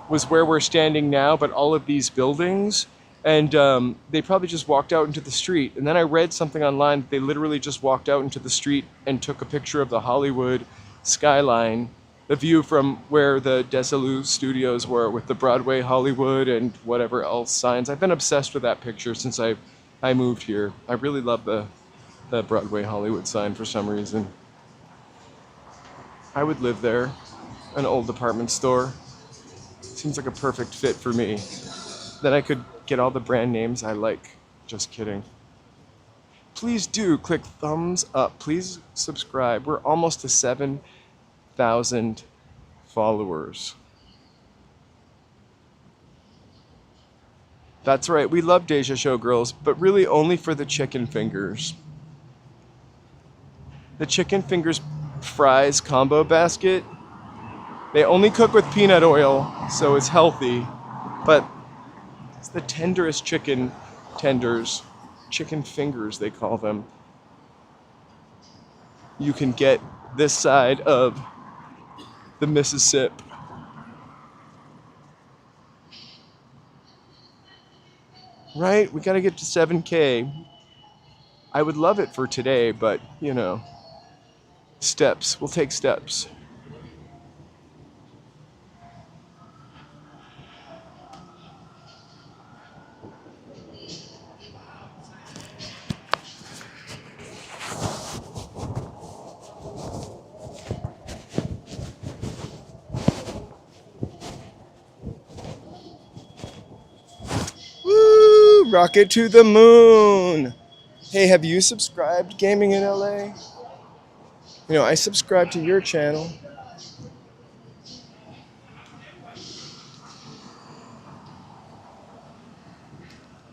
was where we're standing now, but all of these buildings. And they probably just walked out into the street. And then I read something online that they literally just walked out into the street and took a picture of the Hollywood skyline, the view from where the Desilu studios were with the Broadway Hollywood and whatever else signs. I've been obsessed with that picture since I moved here. I really love the Broadway Hollywood sign for some reason. I would live there, an old department store. Seems like a perfect fit for me. Then I could get all the brand names I like. Just kidding. Please do click thumbs up. Please subscribe. We're almost to 7,000 followers. That's right, we love Deja Showgirls, but really only for the chicken fingers. The chicken fingers fries combo basket, they only cook with peanut oil, so it's healthy, but it's the tenderest chicken tenders, chicken fingers they call them, you can get this side of the Mississippi. Right? We gotta get to 7K. I would love it for today, but you know, steps. We'll take steps. Woo! Rocket to the moon! Hey, have you subscribed, Gaming in LA? You know, I subscribe to your channel.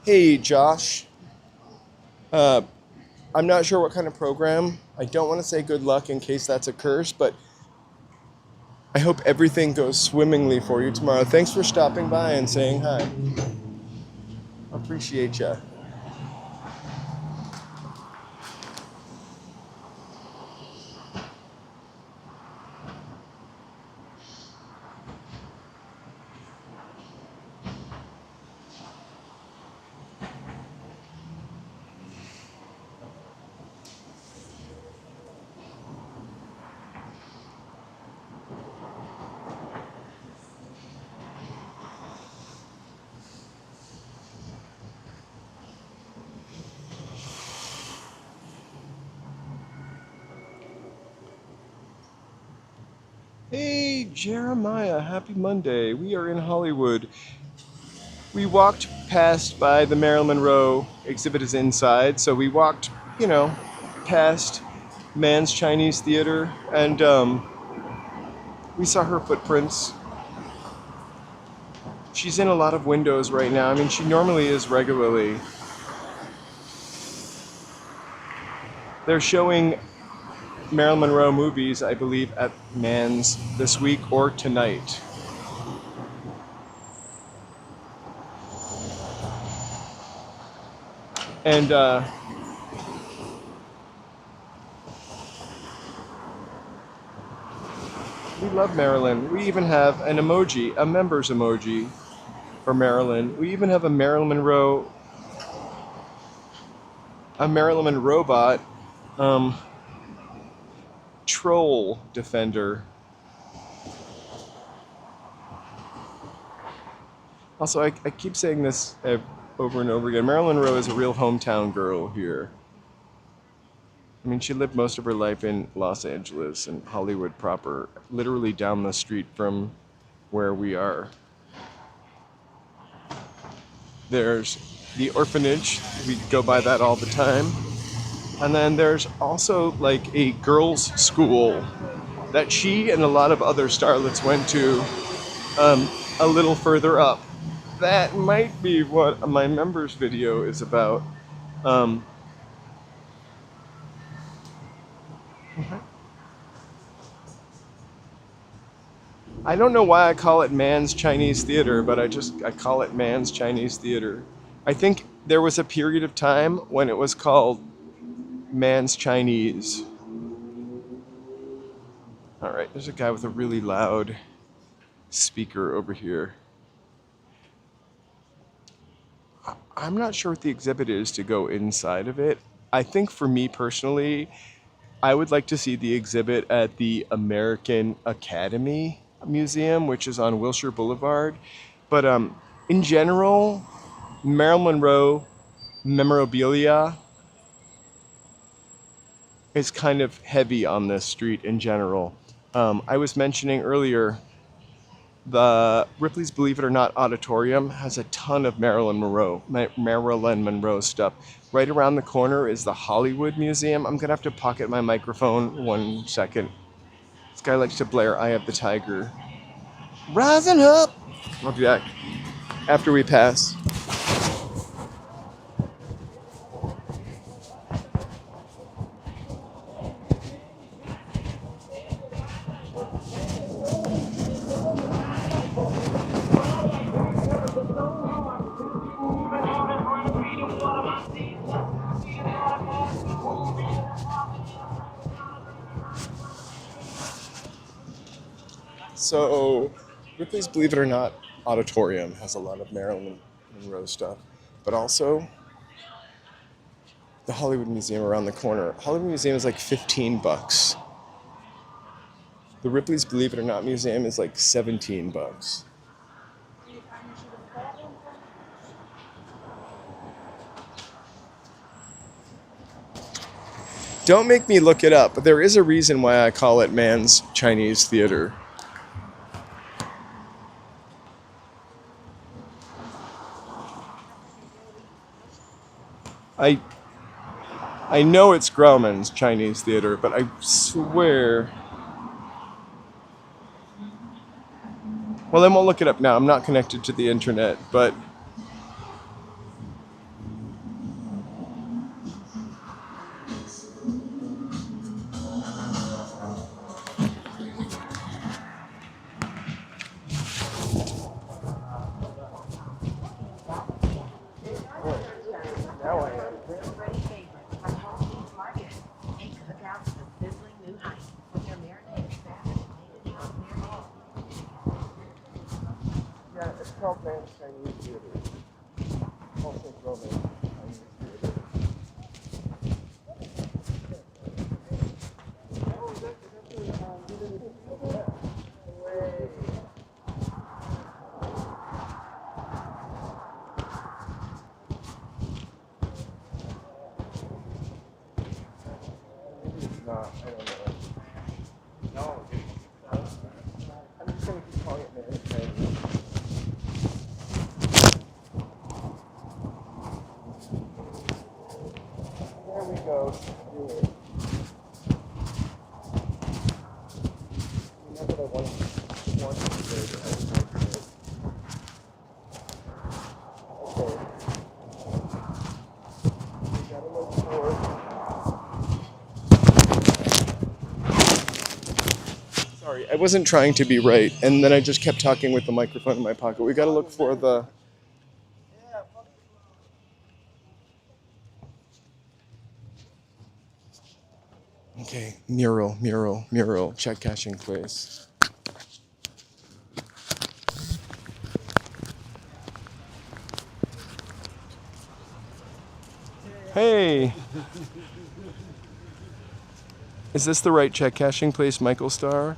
Hey, Josh. I'm not sure what kind of program. I don't want to say good luck in case that's a curse, but I hope everything goes swimmingly for you tomorrow. Thanks for stopping by and saying hi. Appreciate ya. Hey, Jeremiah, happy Monday. We are in Hollywood. We walked past by the Marilyn Monroe exhibit is inside, so we walked, you know, past Mann's Chinese Theater, and we saw her footprints. She's in a lot of windows right now. I mean, she normally is regularly. They're showing Marilyn Monroe movies, I believe, at Mann's this week or tonight. And we love Marilyn. We even have an emoji, a members emoji for Marilyn. We even have a Marilyn Monroe robot. Troll defender. Also, I keep saying this over and over again. Marilyn Monroe is a real hometown girl here. I mean, she lived most of her life in Los Angeles and Hollywood proper, literally down the street from where we are. There's the orphanage. We go by that all the time. And then there's also like a girls' school that she and a lot of other starlets went to a little further up. That might be what my members video is about. I don't know why I call it Mann's Chinese Theater, but I call it Mann's Chinese Theater. I think there was a period of time when it was called Mann's Chinese. All right, there's a guy with a really loud speaker over here. I'm not sure what the exhibit is to go inside of it. I think for me personally, I would like to see the exhibit at the American Academy Museum, which is on Wilshire Boulevard. But in general, Marilyn Monroe memorabilia is kind of heavy on this street in general. I was mentioning earlier, the Ripley's Believe It or Not Auditorium has a ton of Marilyn Monroe stuff. Right around the corner is the Hollywood Museum. I'm gonna have to pocket my microphone 1 second. This guy likes to blare Eye of the Tiger. Rising up! I'll be back after we pass. So, Ripley's Believe It or Not Auditorium has a lot of Marilyn Monroe stuff, but also the Hollywood Museum around the corner. Hollywood Museum is like $15. The Ripley's Believe It or Not Museum is like $17. Don't make me look it up, but there is a reason why I call it Man's Chinese Theater. I know it's Grauman's Chinese Theater, but I swear... Well, I won't look it up now. I'm not connected to the internet, but... Now I am. Yeah, it's called Man's Chinese Theater. Also Grauman's Chinese Theater. Not, I don't know. No, I'm just gonna keep calling it Man's Chinese. There we go. Do it. You know what I want to say, but I didn't like it. Okay. We gotta look for... Sorry, I wasn't trying to be right, and then I just kept talking with the microphone in my pocket. We gotta look for the... Okay, mural, check cashing place. Hey! Is this the right check cashing place, Michael Starr?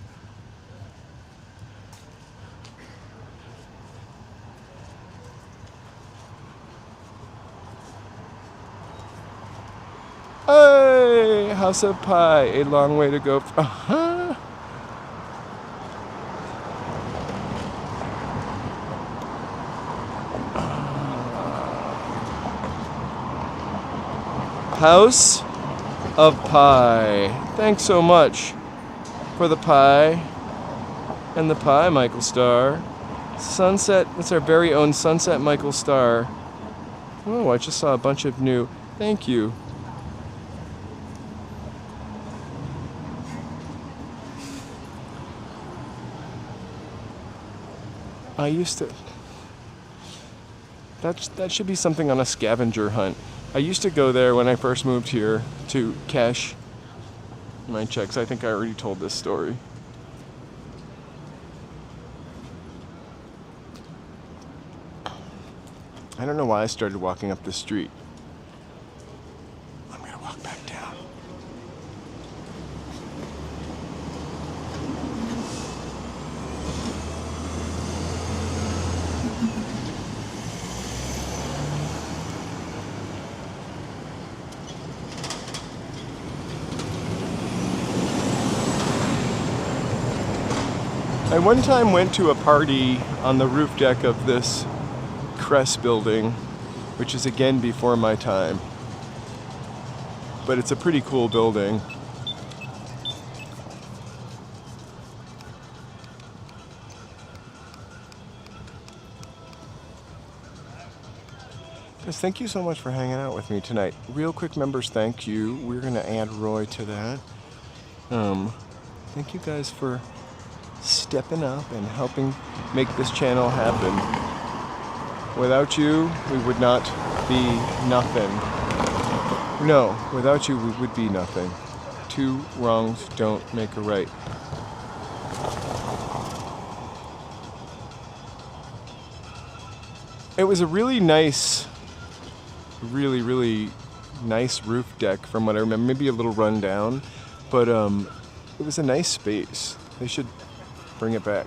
Hey, House of Pie, a long way to go. House of Pie. Thanks so much for the pie and the pie, Michael Starr. Sunset, it's our very own Sunset Michael Starr. Oh, I just saw a bunch of new. Thank you. I used to... That should be something on a scavenger hunt. I used to go there when I first moved here to cash my checks. I think I already told this story. I don't know why I started walking up the street. I'm gonna walk back down. I one time went to a party on the roof deck of this Crest building, which is again before my time. But it's a pretty cool building. Guys, thank you so much for hanging out with me tonight. Real quick members, thank you. We're gonna add Roy to that. Thank you guys for stepping up and helping make this channel happen. Without you, we would not be nothing. No, without you, we would be nothing. Two wrongs don't make a right. It was a really nice, really nice roof deck from what I remember. Maybe a little run down, but it was a nice space. They should bring it back.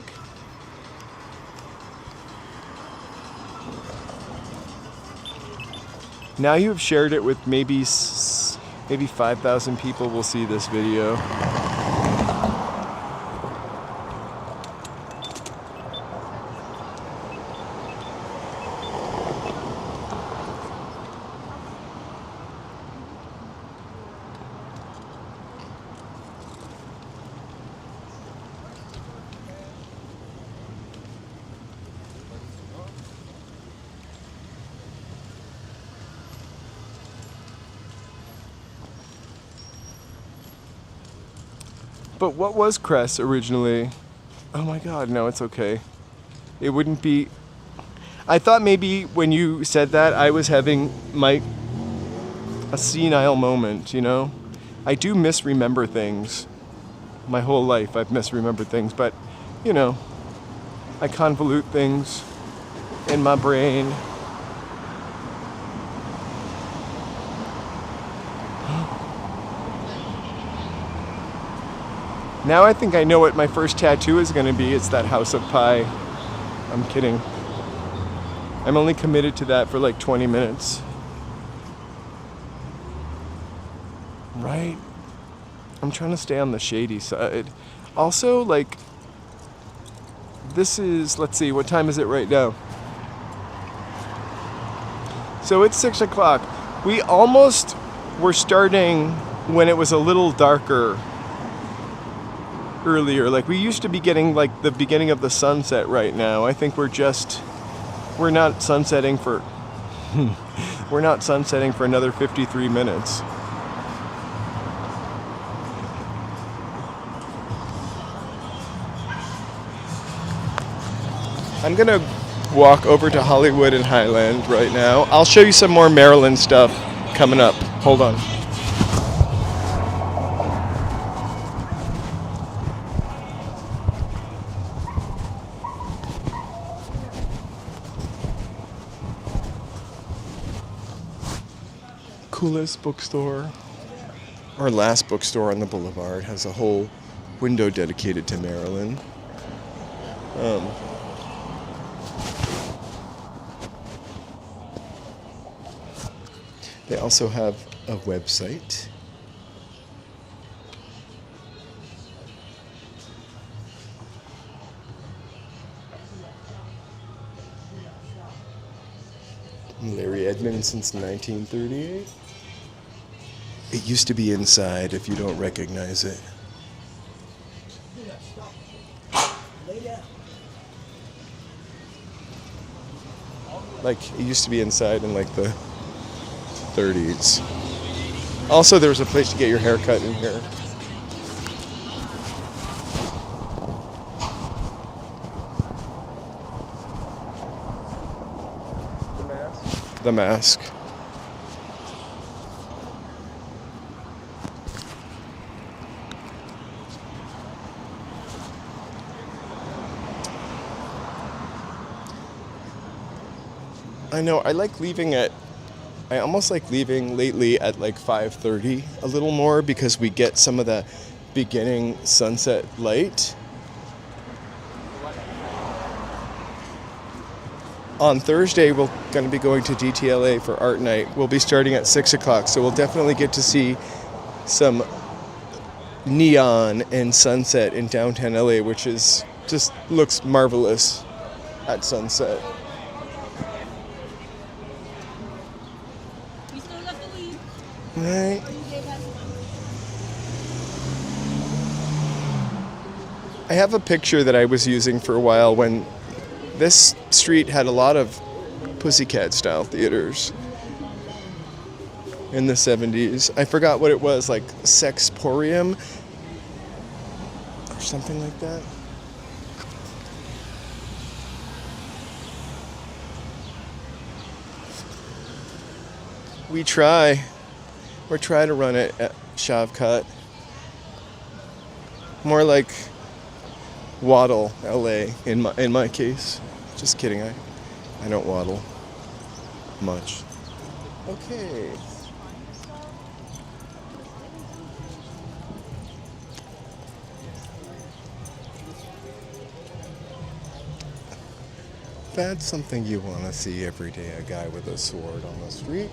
Now you have shared it with maybe 5,000 people will see this video. But what was Crest originally? Oh my god, no, it's okay. It wouldn't be... I thought maybe when you said that, I was having a senile moment, you know? I do misremember things. My whole life I've misremembered things, but, you know, I convolute things in my brain. Now I think I know what my first tattoo is going to be. It's that House of Pie. I'm kidding. I'm only committed to that for like 20 minutes. Right? I'm trying to stay on the shady side. Also, like, this is, let's see, what time is it right now? So it's 6 o'clock. We almost were starting when it was a little darker earlier. Like, we used to be getting like the beginning of the sunset right now. I think we're not sunsetting for we're not sunsetting for another 53 minutes. I'm gonna walk over to Hollywood and Highland right now. I'll show you some more Maryland stuff coming up. Hold on. Coolest bookstore, our last bookstore on the boulevard, has a whole window dedicated to Maryland. They also have a website. Larry Edmonds since 1938. It used to be inside, if you don't recognize it. Like, it used to be inside in like the 30s. Also, there was a place to get your hair cut in here. The Mask. I know, I almost like leaving lately at like 5:30 a little more because we get some of the beginning sunset light. On Thursday, we're going to be going to DTLA for art night. We'll be starting at 6 o'clock, so we'll definitely get to see some neon and sunset in downtown LA, which is just looks marvelous at sunset. We still got the lead. Right. I have a picture that I was using for a while when this street had a lot of Pussycat style theaters in the 70s. I forgot what it was, like Sexporium or something like that. We're trying to run it at Shavkat. More like Waddle, LA, in my case. Just kidding, I don't waddle much. Okay. That's something you want to see every day, a guy with a sword on the street.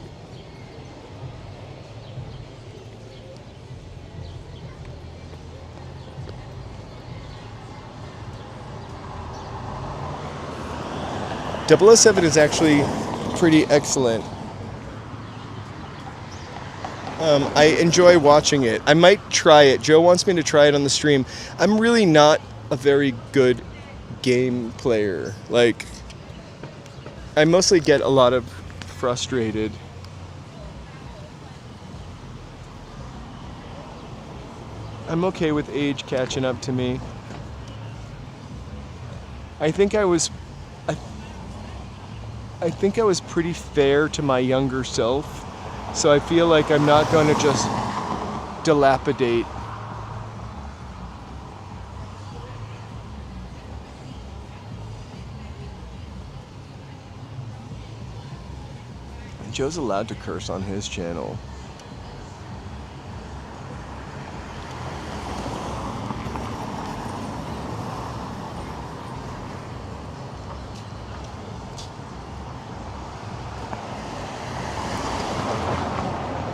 .007 is actually pretty excellent. I enjoy watching it. I might try it. Joe wants me to try it on the stream. I'm really not a very good game player. Like, I mostly get a lot of frustrated. I'm okay with age catching up to me. I think I was pretty fair to my younger self, so I feel like I'm not going to just dilapidate. And Joe's allowed to curse on his channel.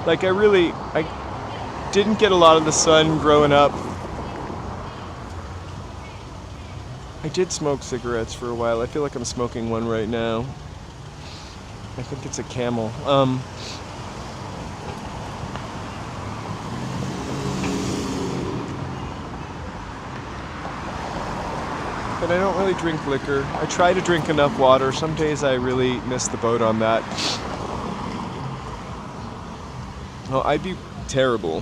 Like, I didn't get a lot of the sun growing up. I did smoke cigarettes for a while. I feel like I'm smoking one right now. I think it's a Camel. But I don't really drink liquor. I try to drink enough water. Some days I really miss the boat on that. Oh, I'd be terrible.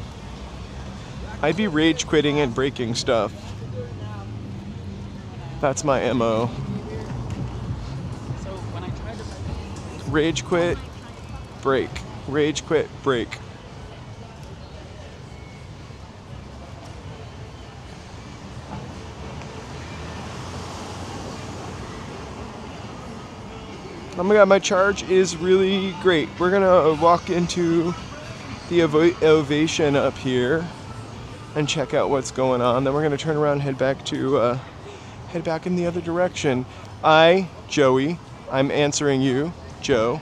I'd be rage quitting and breaking stuff. That's my MO. Rage quit, break. Rage quit, break. Oh my god, my charge is really great. We're gonna walk into the ovation up here and check out what's going on. Then we're gonna turn around and head back in the other direction. Joey, I'm answering you, Joe.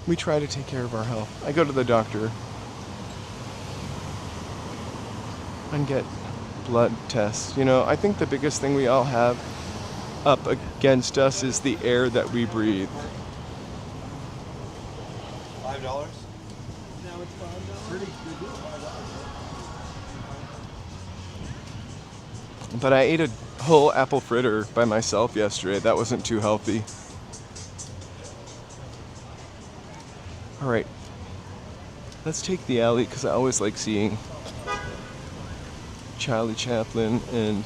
We try to take care of our health. I go to the doctor and get blood tests. You know, I think the biggest thing we all have up against us is the air that we breathe. $5? Now it's $5. But I ate a whole apple fritter by myself yesterday. That wasn't too healthy. All right, let's take the alley because I always like seeing Charlie Chaplin and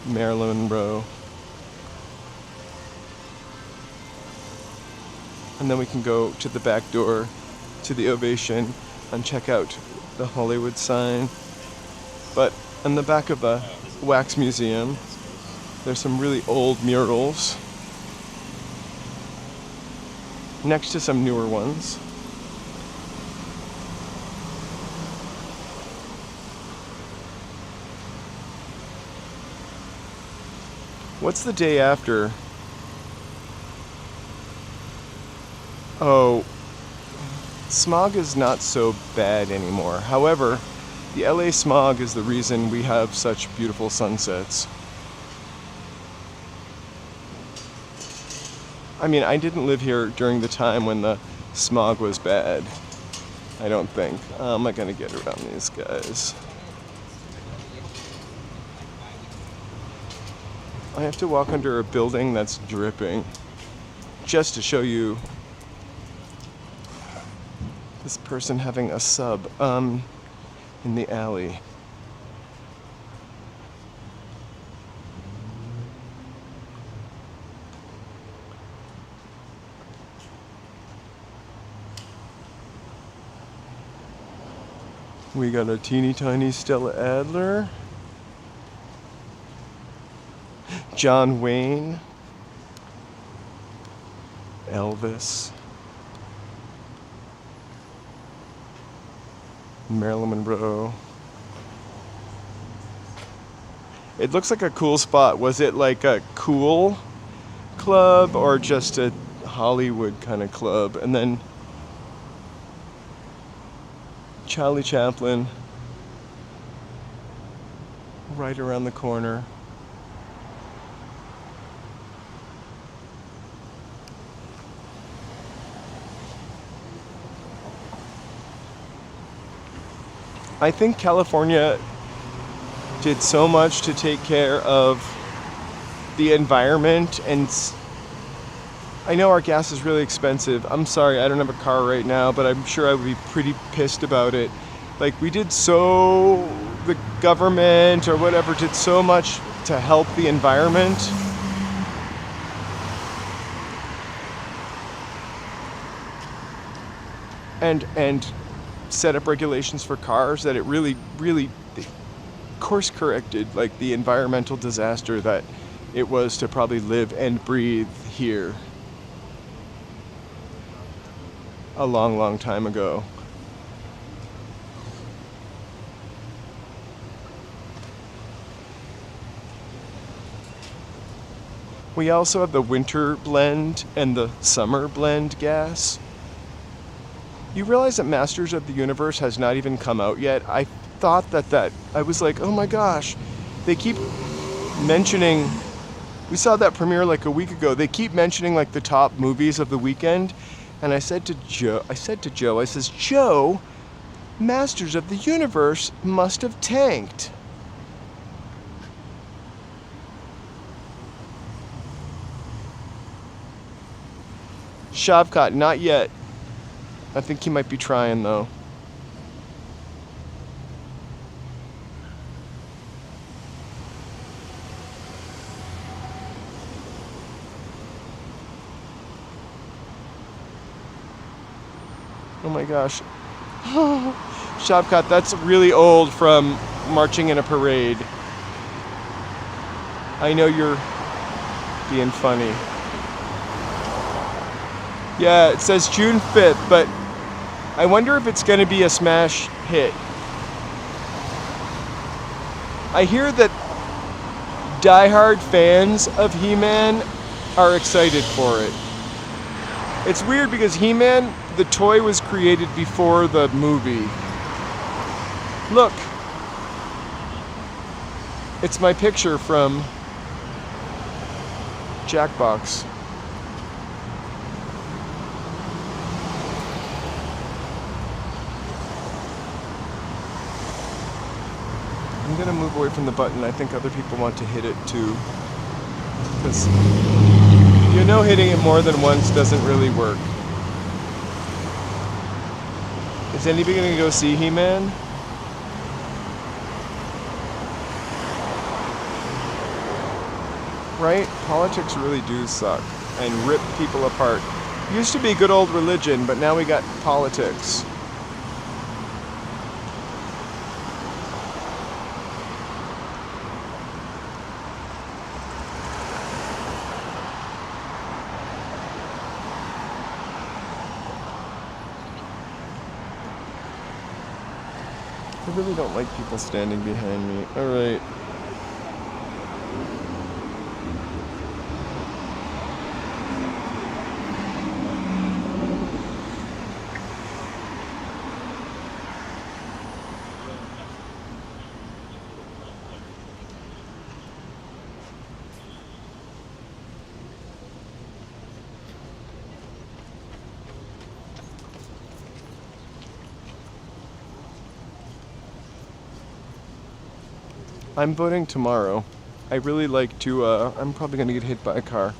Marilyn Monroe. And then we can go to the back door to the Ovation and check out the Hollywood sign. But in the back of the Wax Museum, there's some really old murals next to some newer ones. What's the day after? Oh, smog is not so bad anymore. However, the LA smog is the reason we have such beautiful sunsets. I mean, I didn't live here during the time when the smog was bad. I don't think. How am I gonna get around these guys? I have to walk under a building that's dripping just to show you this person having a sub in the alley. We got a teeny tiny Stella Adler, John Wayne, Elvis, Marilyn Monroe. It looks like a cool spot. Was it like a cool club or just a Hollywood kind of club? And then Charlie Chaplin right around the corner. I think California did so much to take care of the environment, and I know our gas is really expensive. I'm sorry, I don't have a car right now, but I'm sure I would be pretty pissed about it. Like, we did so, the government or whatever did so much to help the environment. And set up regulations for cars that it really course corrected like the environmental disaster that it was to probably live and breathe here a long time ago. We also have the winter blend and the summer blend gas. You realize that Masters of the Universe has not even come out yet? I thought that I was like, oh my gosh, they keep mentioning, we saw that premiere like a week ago, they keep mentioning like the top movies of the weekend, and I said to Joe, Joe, Masters of the Universe must have tanked. Shavkat, not yet. I think he might be trying though. Oh my gosh. Shavkat, that's really old from marching in a parade. I know you're being funny. Yeah, it says June 5th, but I wonder if it's going to be a smash hit. I hear that diehard fans of He-Man are excited for it. It's weird because He-Man, the toy was created before the movie. Look. It's my picture from Jackbox. I'm gonna move away from the button. I think other people want to hit it too. Because you know hitting it more than once doesn't really work. Is anybody gonna go see He-Man? Right? Politics really do suck and rip people apart. Used to be good old religion, but now we got politics. I really don't like people standing behind me. All right. I'm voting tomorrow. I really like to, I'm probably going to get hit by a car.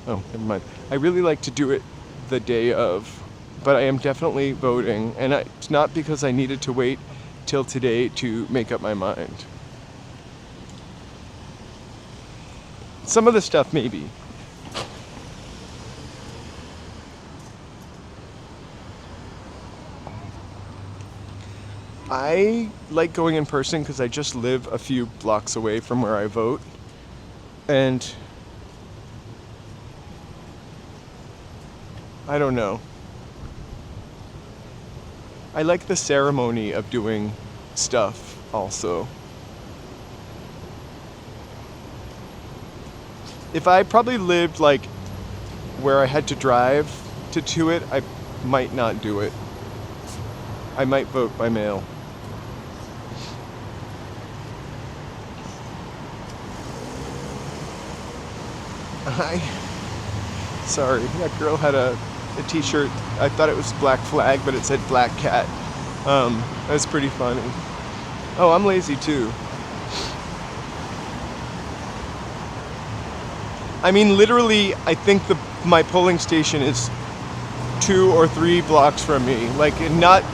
Oh, never mind. I really like to do it the day of, but I am definitely voting, and it's not because I needed to wait till today to make up my mind. Some of the stuff, maybe. I like going in person because I just live a few blocks away from where I vote. And I don't know. I like the ceremony of doing stuff also. If I probably lived like where I had to drive to do it, I might not do it. I might vote by mail. Sorry, that girl had a t-shirt. I thought it was Black Flag, but it said Black Cat. That was pretty funny. Oh, I'm lazy too. I mean, literally, I think my polling station is 2 or 3 blocks from me. Like, not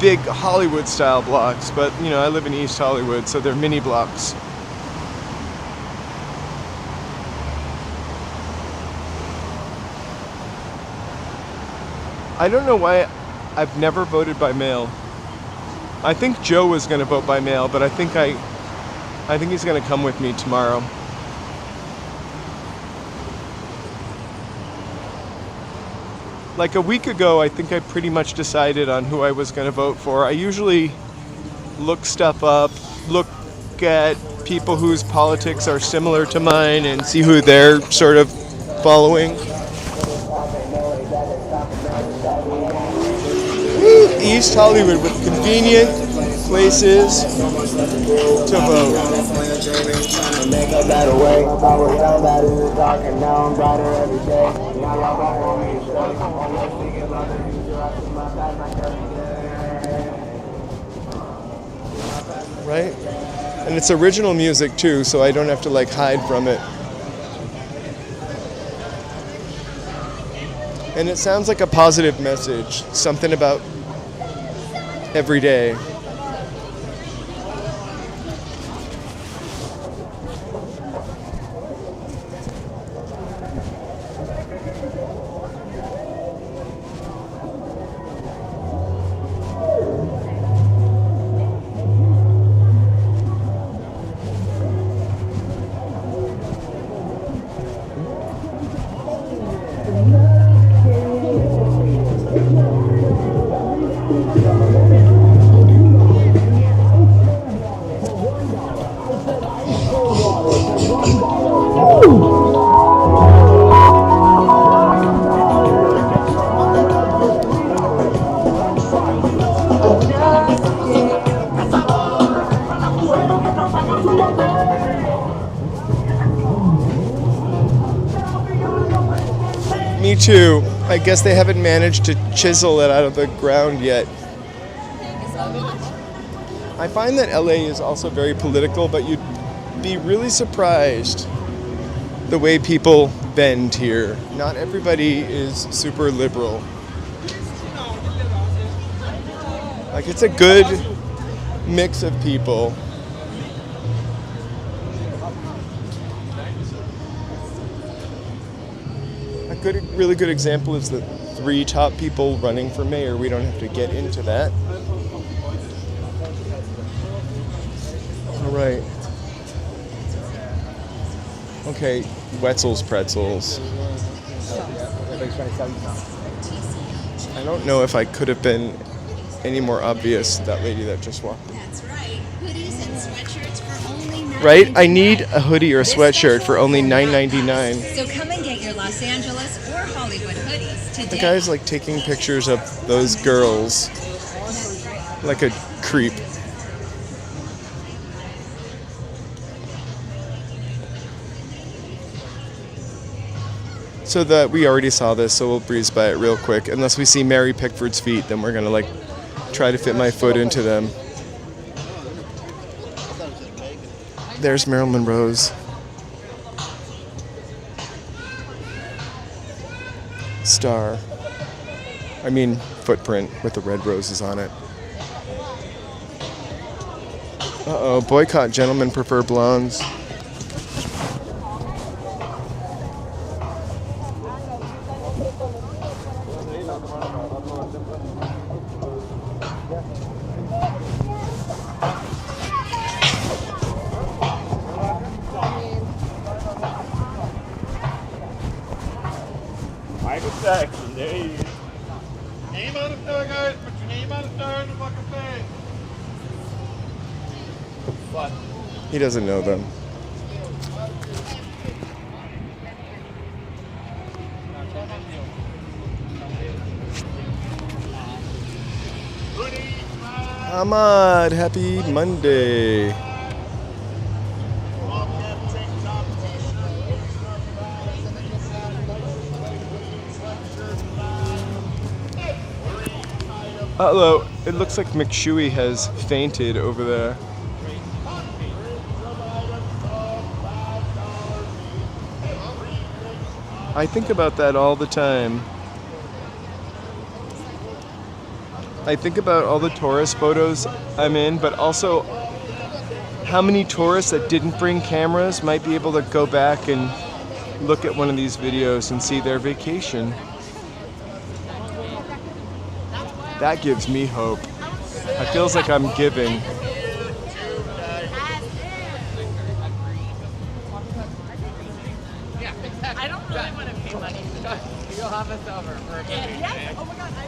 big Hollywood style blocks, but you know, I live in East Hollywood, so they're mini blocks. I don't know why I've never voted by mail. I think Joe was going to vote by mail, but I think he's going to come with me tomorrow. Like a week ago, I think I pretty much decided on who I was going to vote for. I usually look stuff up, look at people whose politics are similar to mine and see who they're sort of following. East Hollywood with convenient places to vote. Right? And it's original music too, so I don't have to like hide from it. And it sounds like a positive message, something about every day. Me too. I guess they haven't managed to chisel it out of the ground yet. I find that LA is also very political, but you'd be really surprised the way people bend here. Not everybody is super liberal. Like, it's a good mix of people. A really good example is the 3 top people running for mayor. We don't have to get into that. All right. Okay, Wetzel's Pretzels. I don't know if I could have been any more obvious, that lady that just walked in. That's right. Hoodies and sweatshirts for only $9.99. Right? I need a hoodie or a sweatshirt for only $9.99. So come and get your Los Angeles or Hollywood hoodies today. The guy's like taking pictures of those girls like a creep. So that we already saw this, so we'll breeze by it real quick. Unless we see Mary Pickford's feet, then we're gonna like try to fit my foot into them. There's Marilyn Monroe's star. I mean, footprint with the red roses on it. Uh-oh, boycott gentlemen prefer blondes. Michael Jackson, there he is. Name on the star, guys. Put your name on the star in the fucking thing. What? He doesn't know them. Ahmad, happy Monday. Uh-oh, it looks like McShuey has fainted over there. I think about that all the time. I think about all the tourist photos I'm in, but also how many tourists that didn't bring cameras might be able to go back and look at one of these videos and see their vacation. That gives me hope. It feels like I'm giving. I don't really want to pay money. You'll have us over for a movie. Yes. Oh my god, I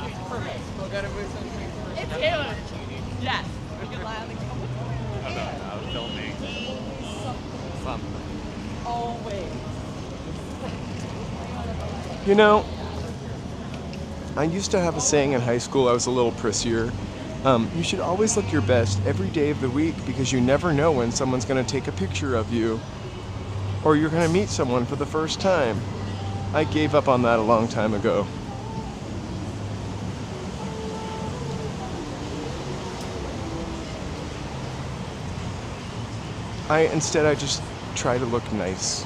was perfect. We'll go to Moose and Creek. It's Taylor. Yes. We can lie on the couch. I was filming something. Always. You know, I used to have a saying in high school. I was a little prissier. You should always look your best every day of the week because you never know when someone's going to take a picture of you or you're going to meet someone for the first time. I gave up on that a long time ago. Instead, I just try to look nice.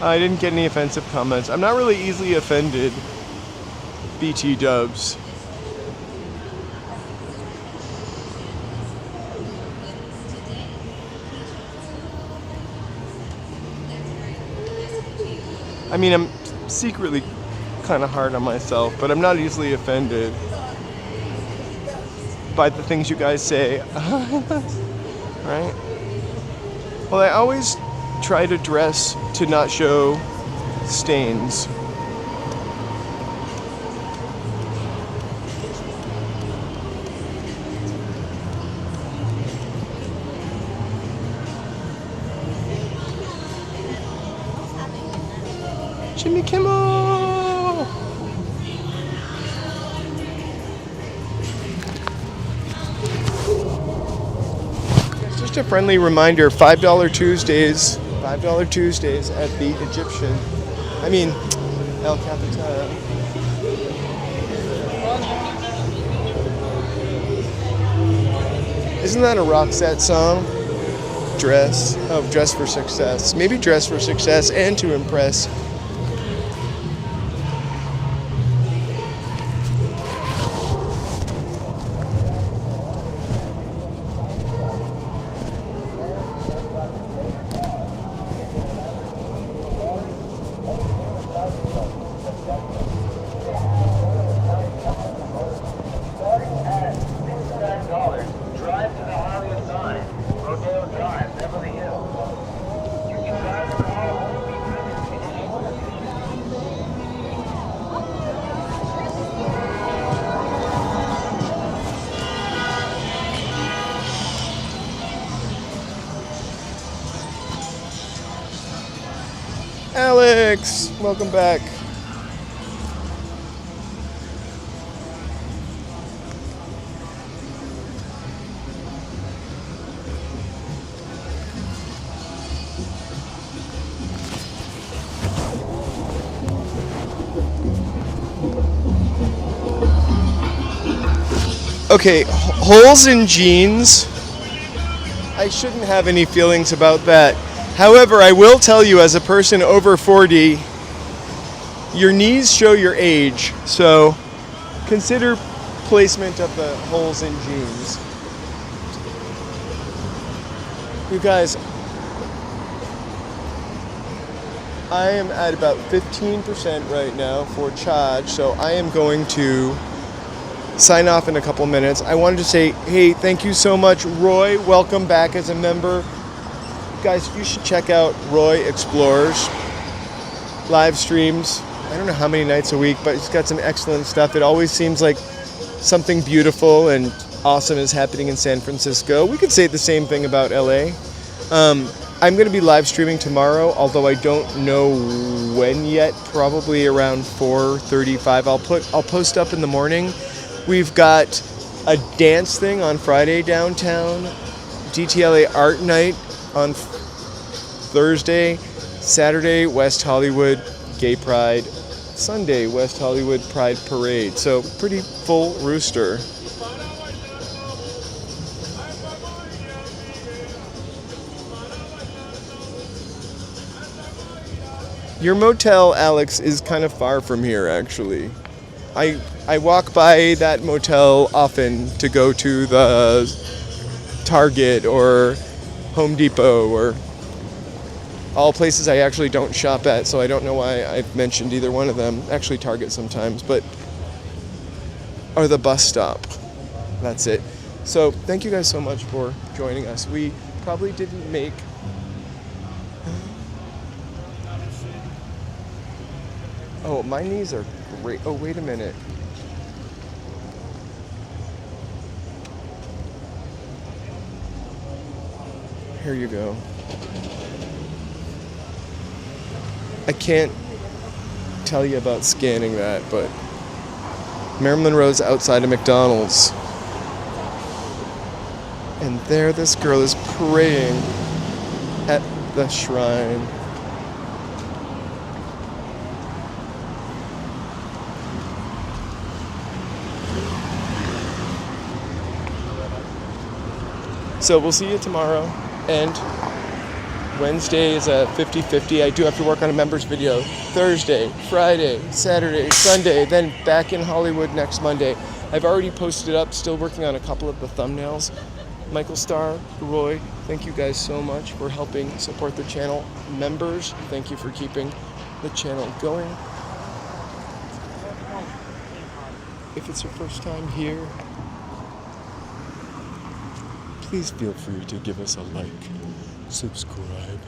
I didn't get any offensive comments. I'm not really easily offended, BT dubs. I mean, I'm secretly kind of hard on myself, but I'm not easily offended by the things you guys say. Right? Well, I always try to dress to not show stains. Jimmy Kimmel! Just a friendly reminder, $5 Tuesdays. $5 Tuesdays at the Egyptian. I mean, El Capitan. Isn't that a Roxette song? Dress. Oh, Dress for Success. Maybe Dress for Success and to Impress. Drive to the Hollywood sign. Rodeo Drive, Beverly Hills. You can drive to the Hollywood. Alex, welcome back. Okay, holes in jeans. I shouldn't have any feelings about that. However, I will tell you, as a person over 40, your knees show your age, so consider placement of the holes in jeans. You guys, I am at about 15% right now for charge, so I am going to sign off in a couple minutes. I wanted to say, hey, thank you so much, Roy. Welcome back as a member. Guys, you should check out Roy Explores live streams. I don't know how many nights a week, but he's got some excellent stuff. It always seems like something beautiful and awesome is happening in San Francisco. We could say the same thing about LA. I'm going to be live streaming tomorrow, although I don't know when yet. Probably around 4:35. I'll post up in the morning. We've got a dance thing on Friday downtown, DTLA Art Night on Thursday, Saturday West Hollywood Gay Pride, Sunday West Hollywood Pride Parade. So pretty full rooster. Your motel, Alex, is kind of far from here, actually. I walk by that motel often to go to the Target or Home Depot, or all places I actually don't shop at, so I don't know why I've mentioned either one of them. Actually, Target sometimes, but or the bus stop. That's it. So thank you guys so much for joining us. We probably didn't make Oh, my knees are great. Oh, wait a minute. Here you go. I can't tell you about scanning that, but Marilyn Monroe's outside of McDonald's. And there this girl is praying at the shrine. So we'll see you tomorrow, and Wednesday is a 50-50. I do have to work on a members video. Thursday, Friday, Saturday, Sunday, then back in Hollywood next Monday. I've already posted up, still working on a couple of the thumbnails. Michael Starr, Roy, thank you guys so much for helping support the channel. Members, thank you for keeping the channel going. If it's your first time here, please feel free to give us a like, subscribe,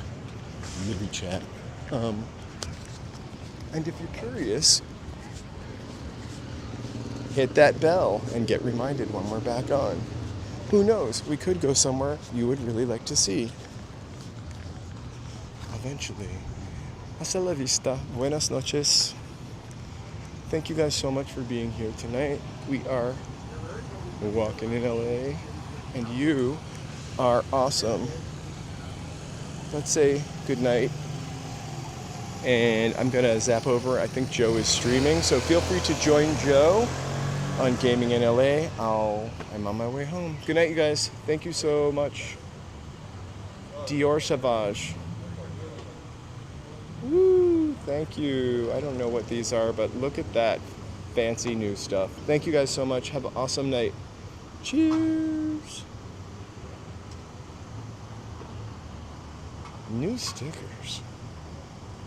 maybe chat. And if you're curious, hit that bell and get reminded when we're back on. Who knows, we could go somewhere you would really like to see. Eventually. Hasta la vista. Buenas noches. Thank you guys so much for being here tonight. We are walking in LA. And you are awesome. Let's say good night. And I'm gonna zap over. I think Joe is streaming, so feel free to join Joe. on gaming in LA. I'm on my way home. Good night, you guys. Thank you so much. Dior Sauvage. Woo, thank you. I don't know what these are, but look at that fancy new stuff. Thank you guys so much. Have an awesome night. Cheers. New stickers.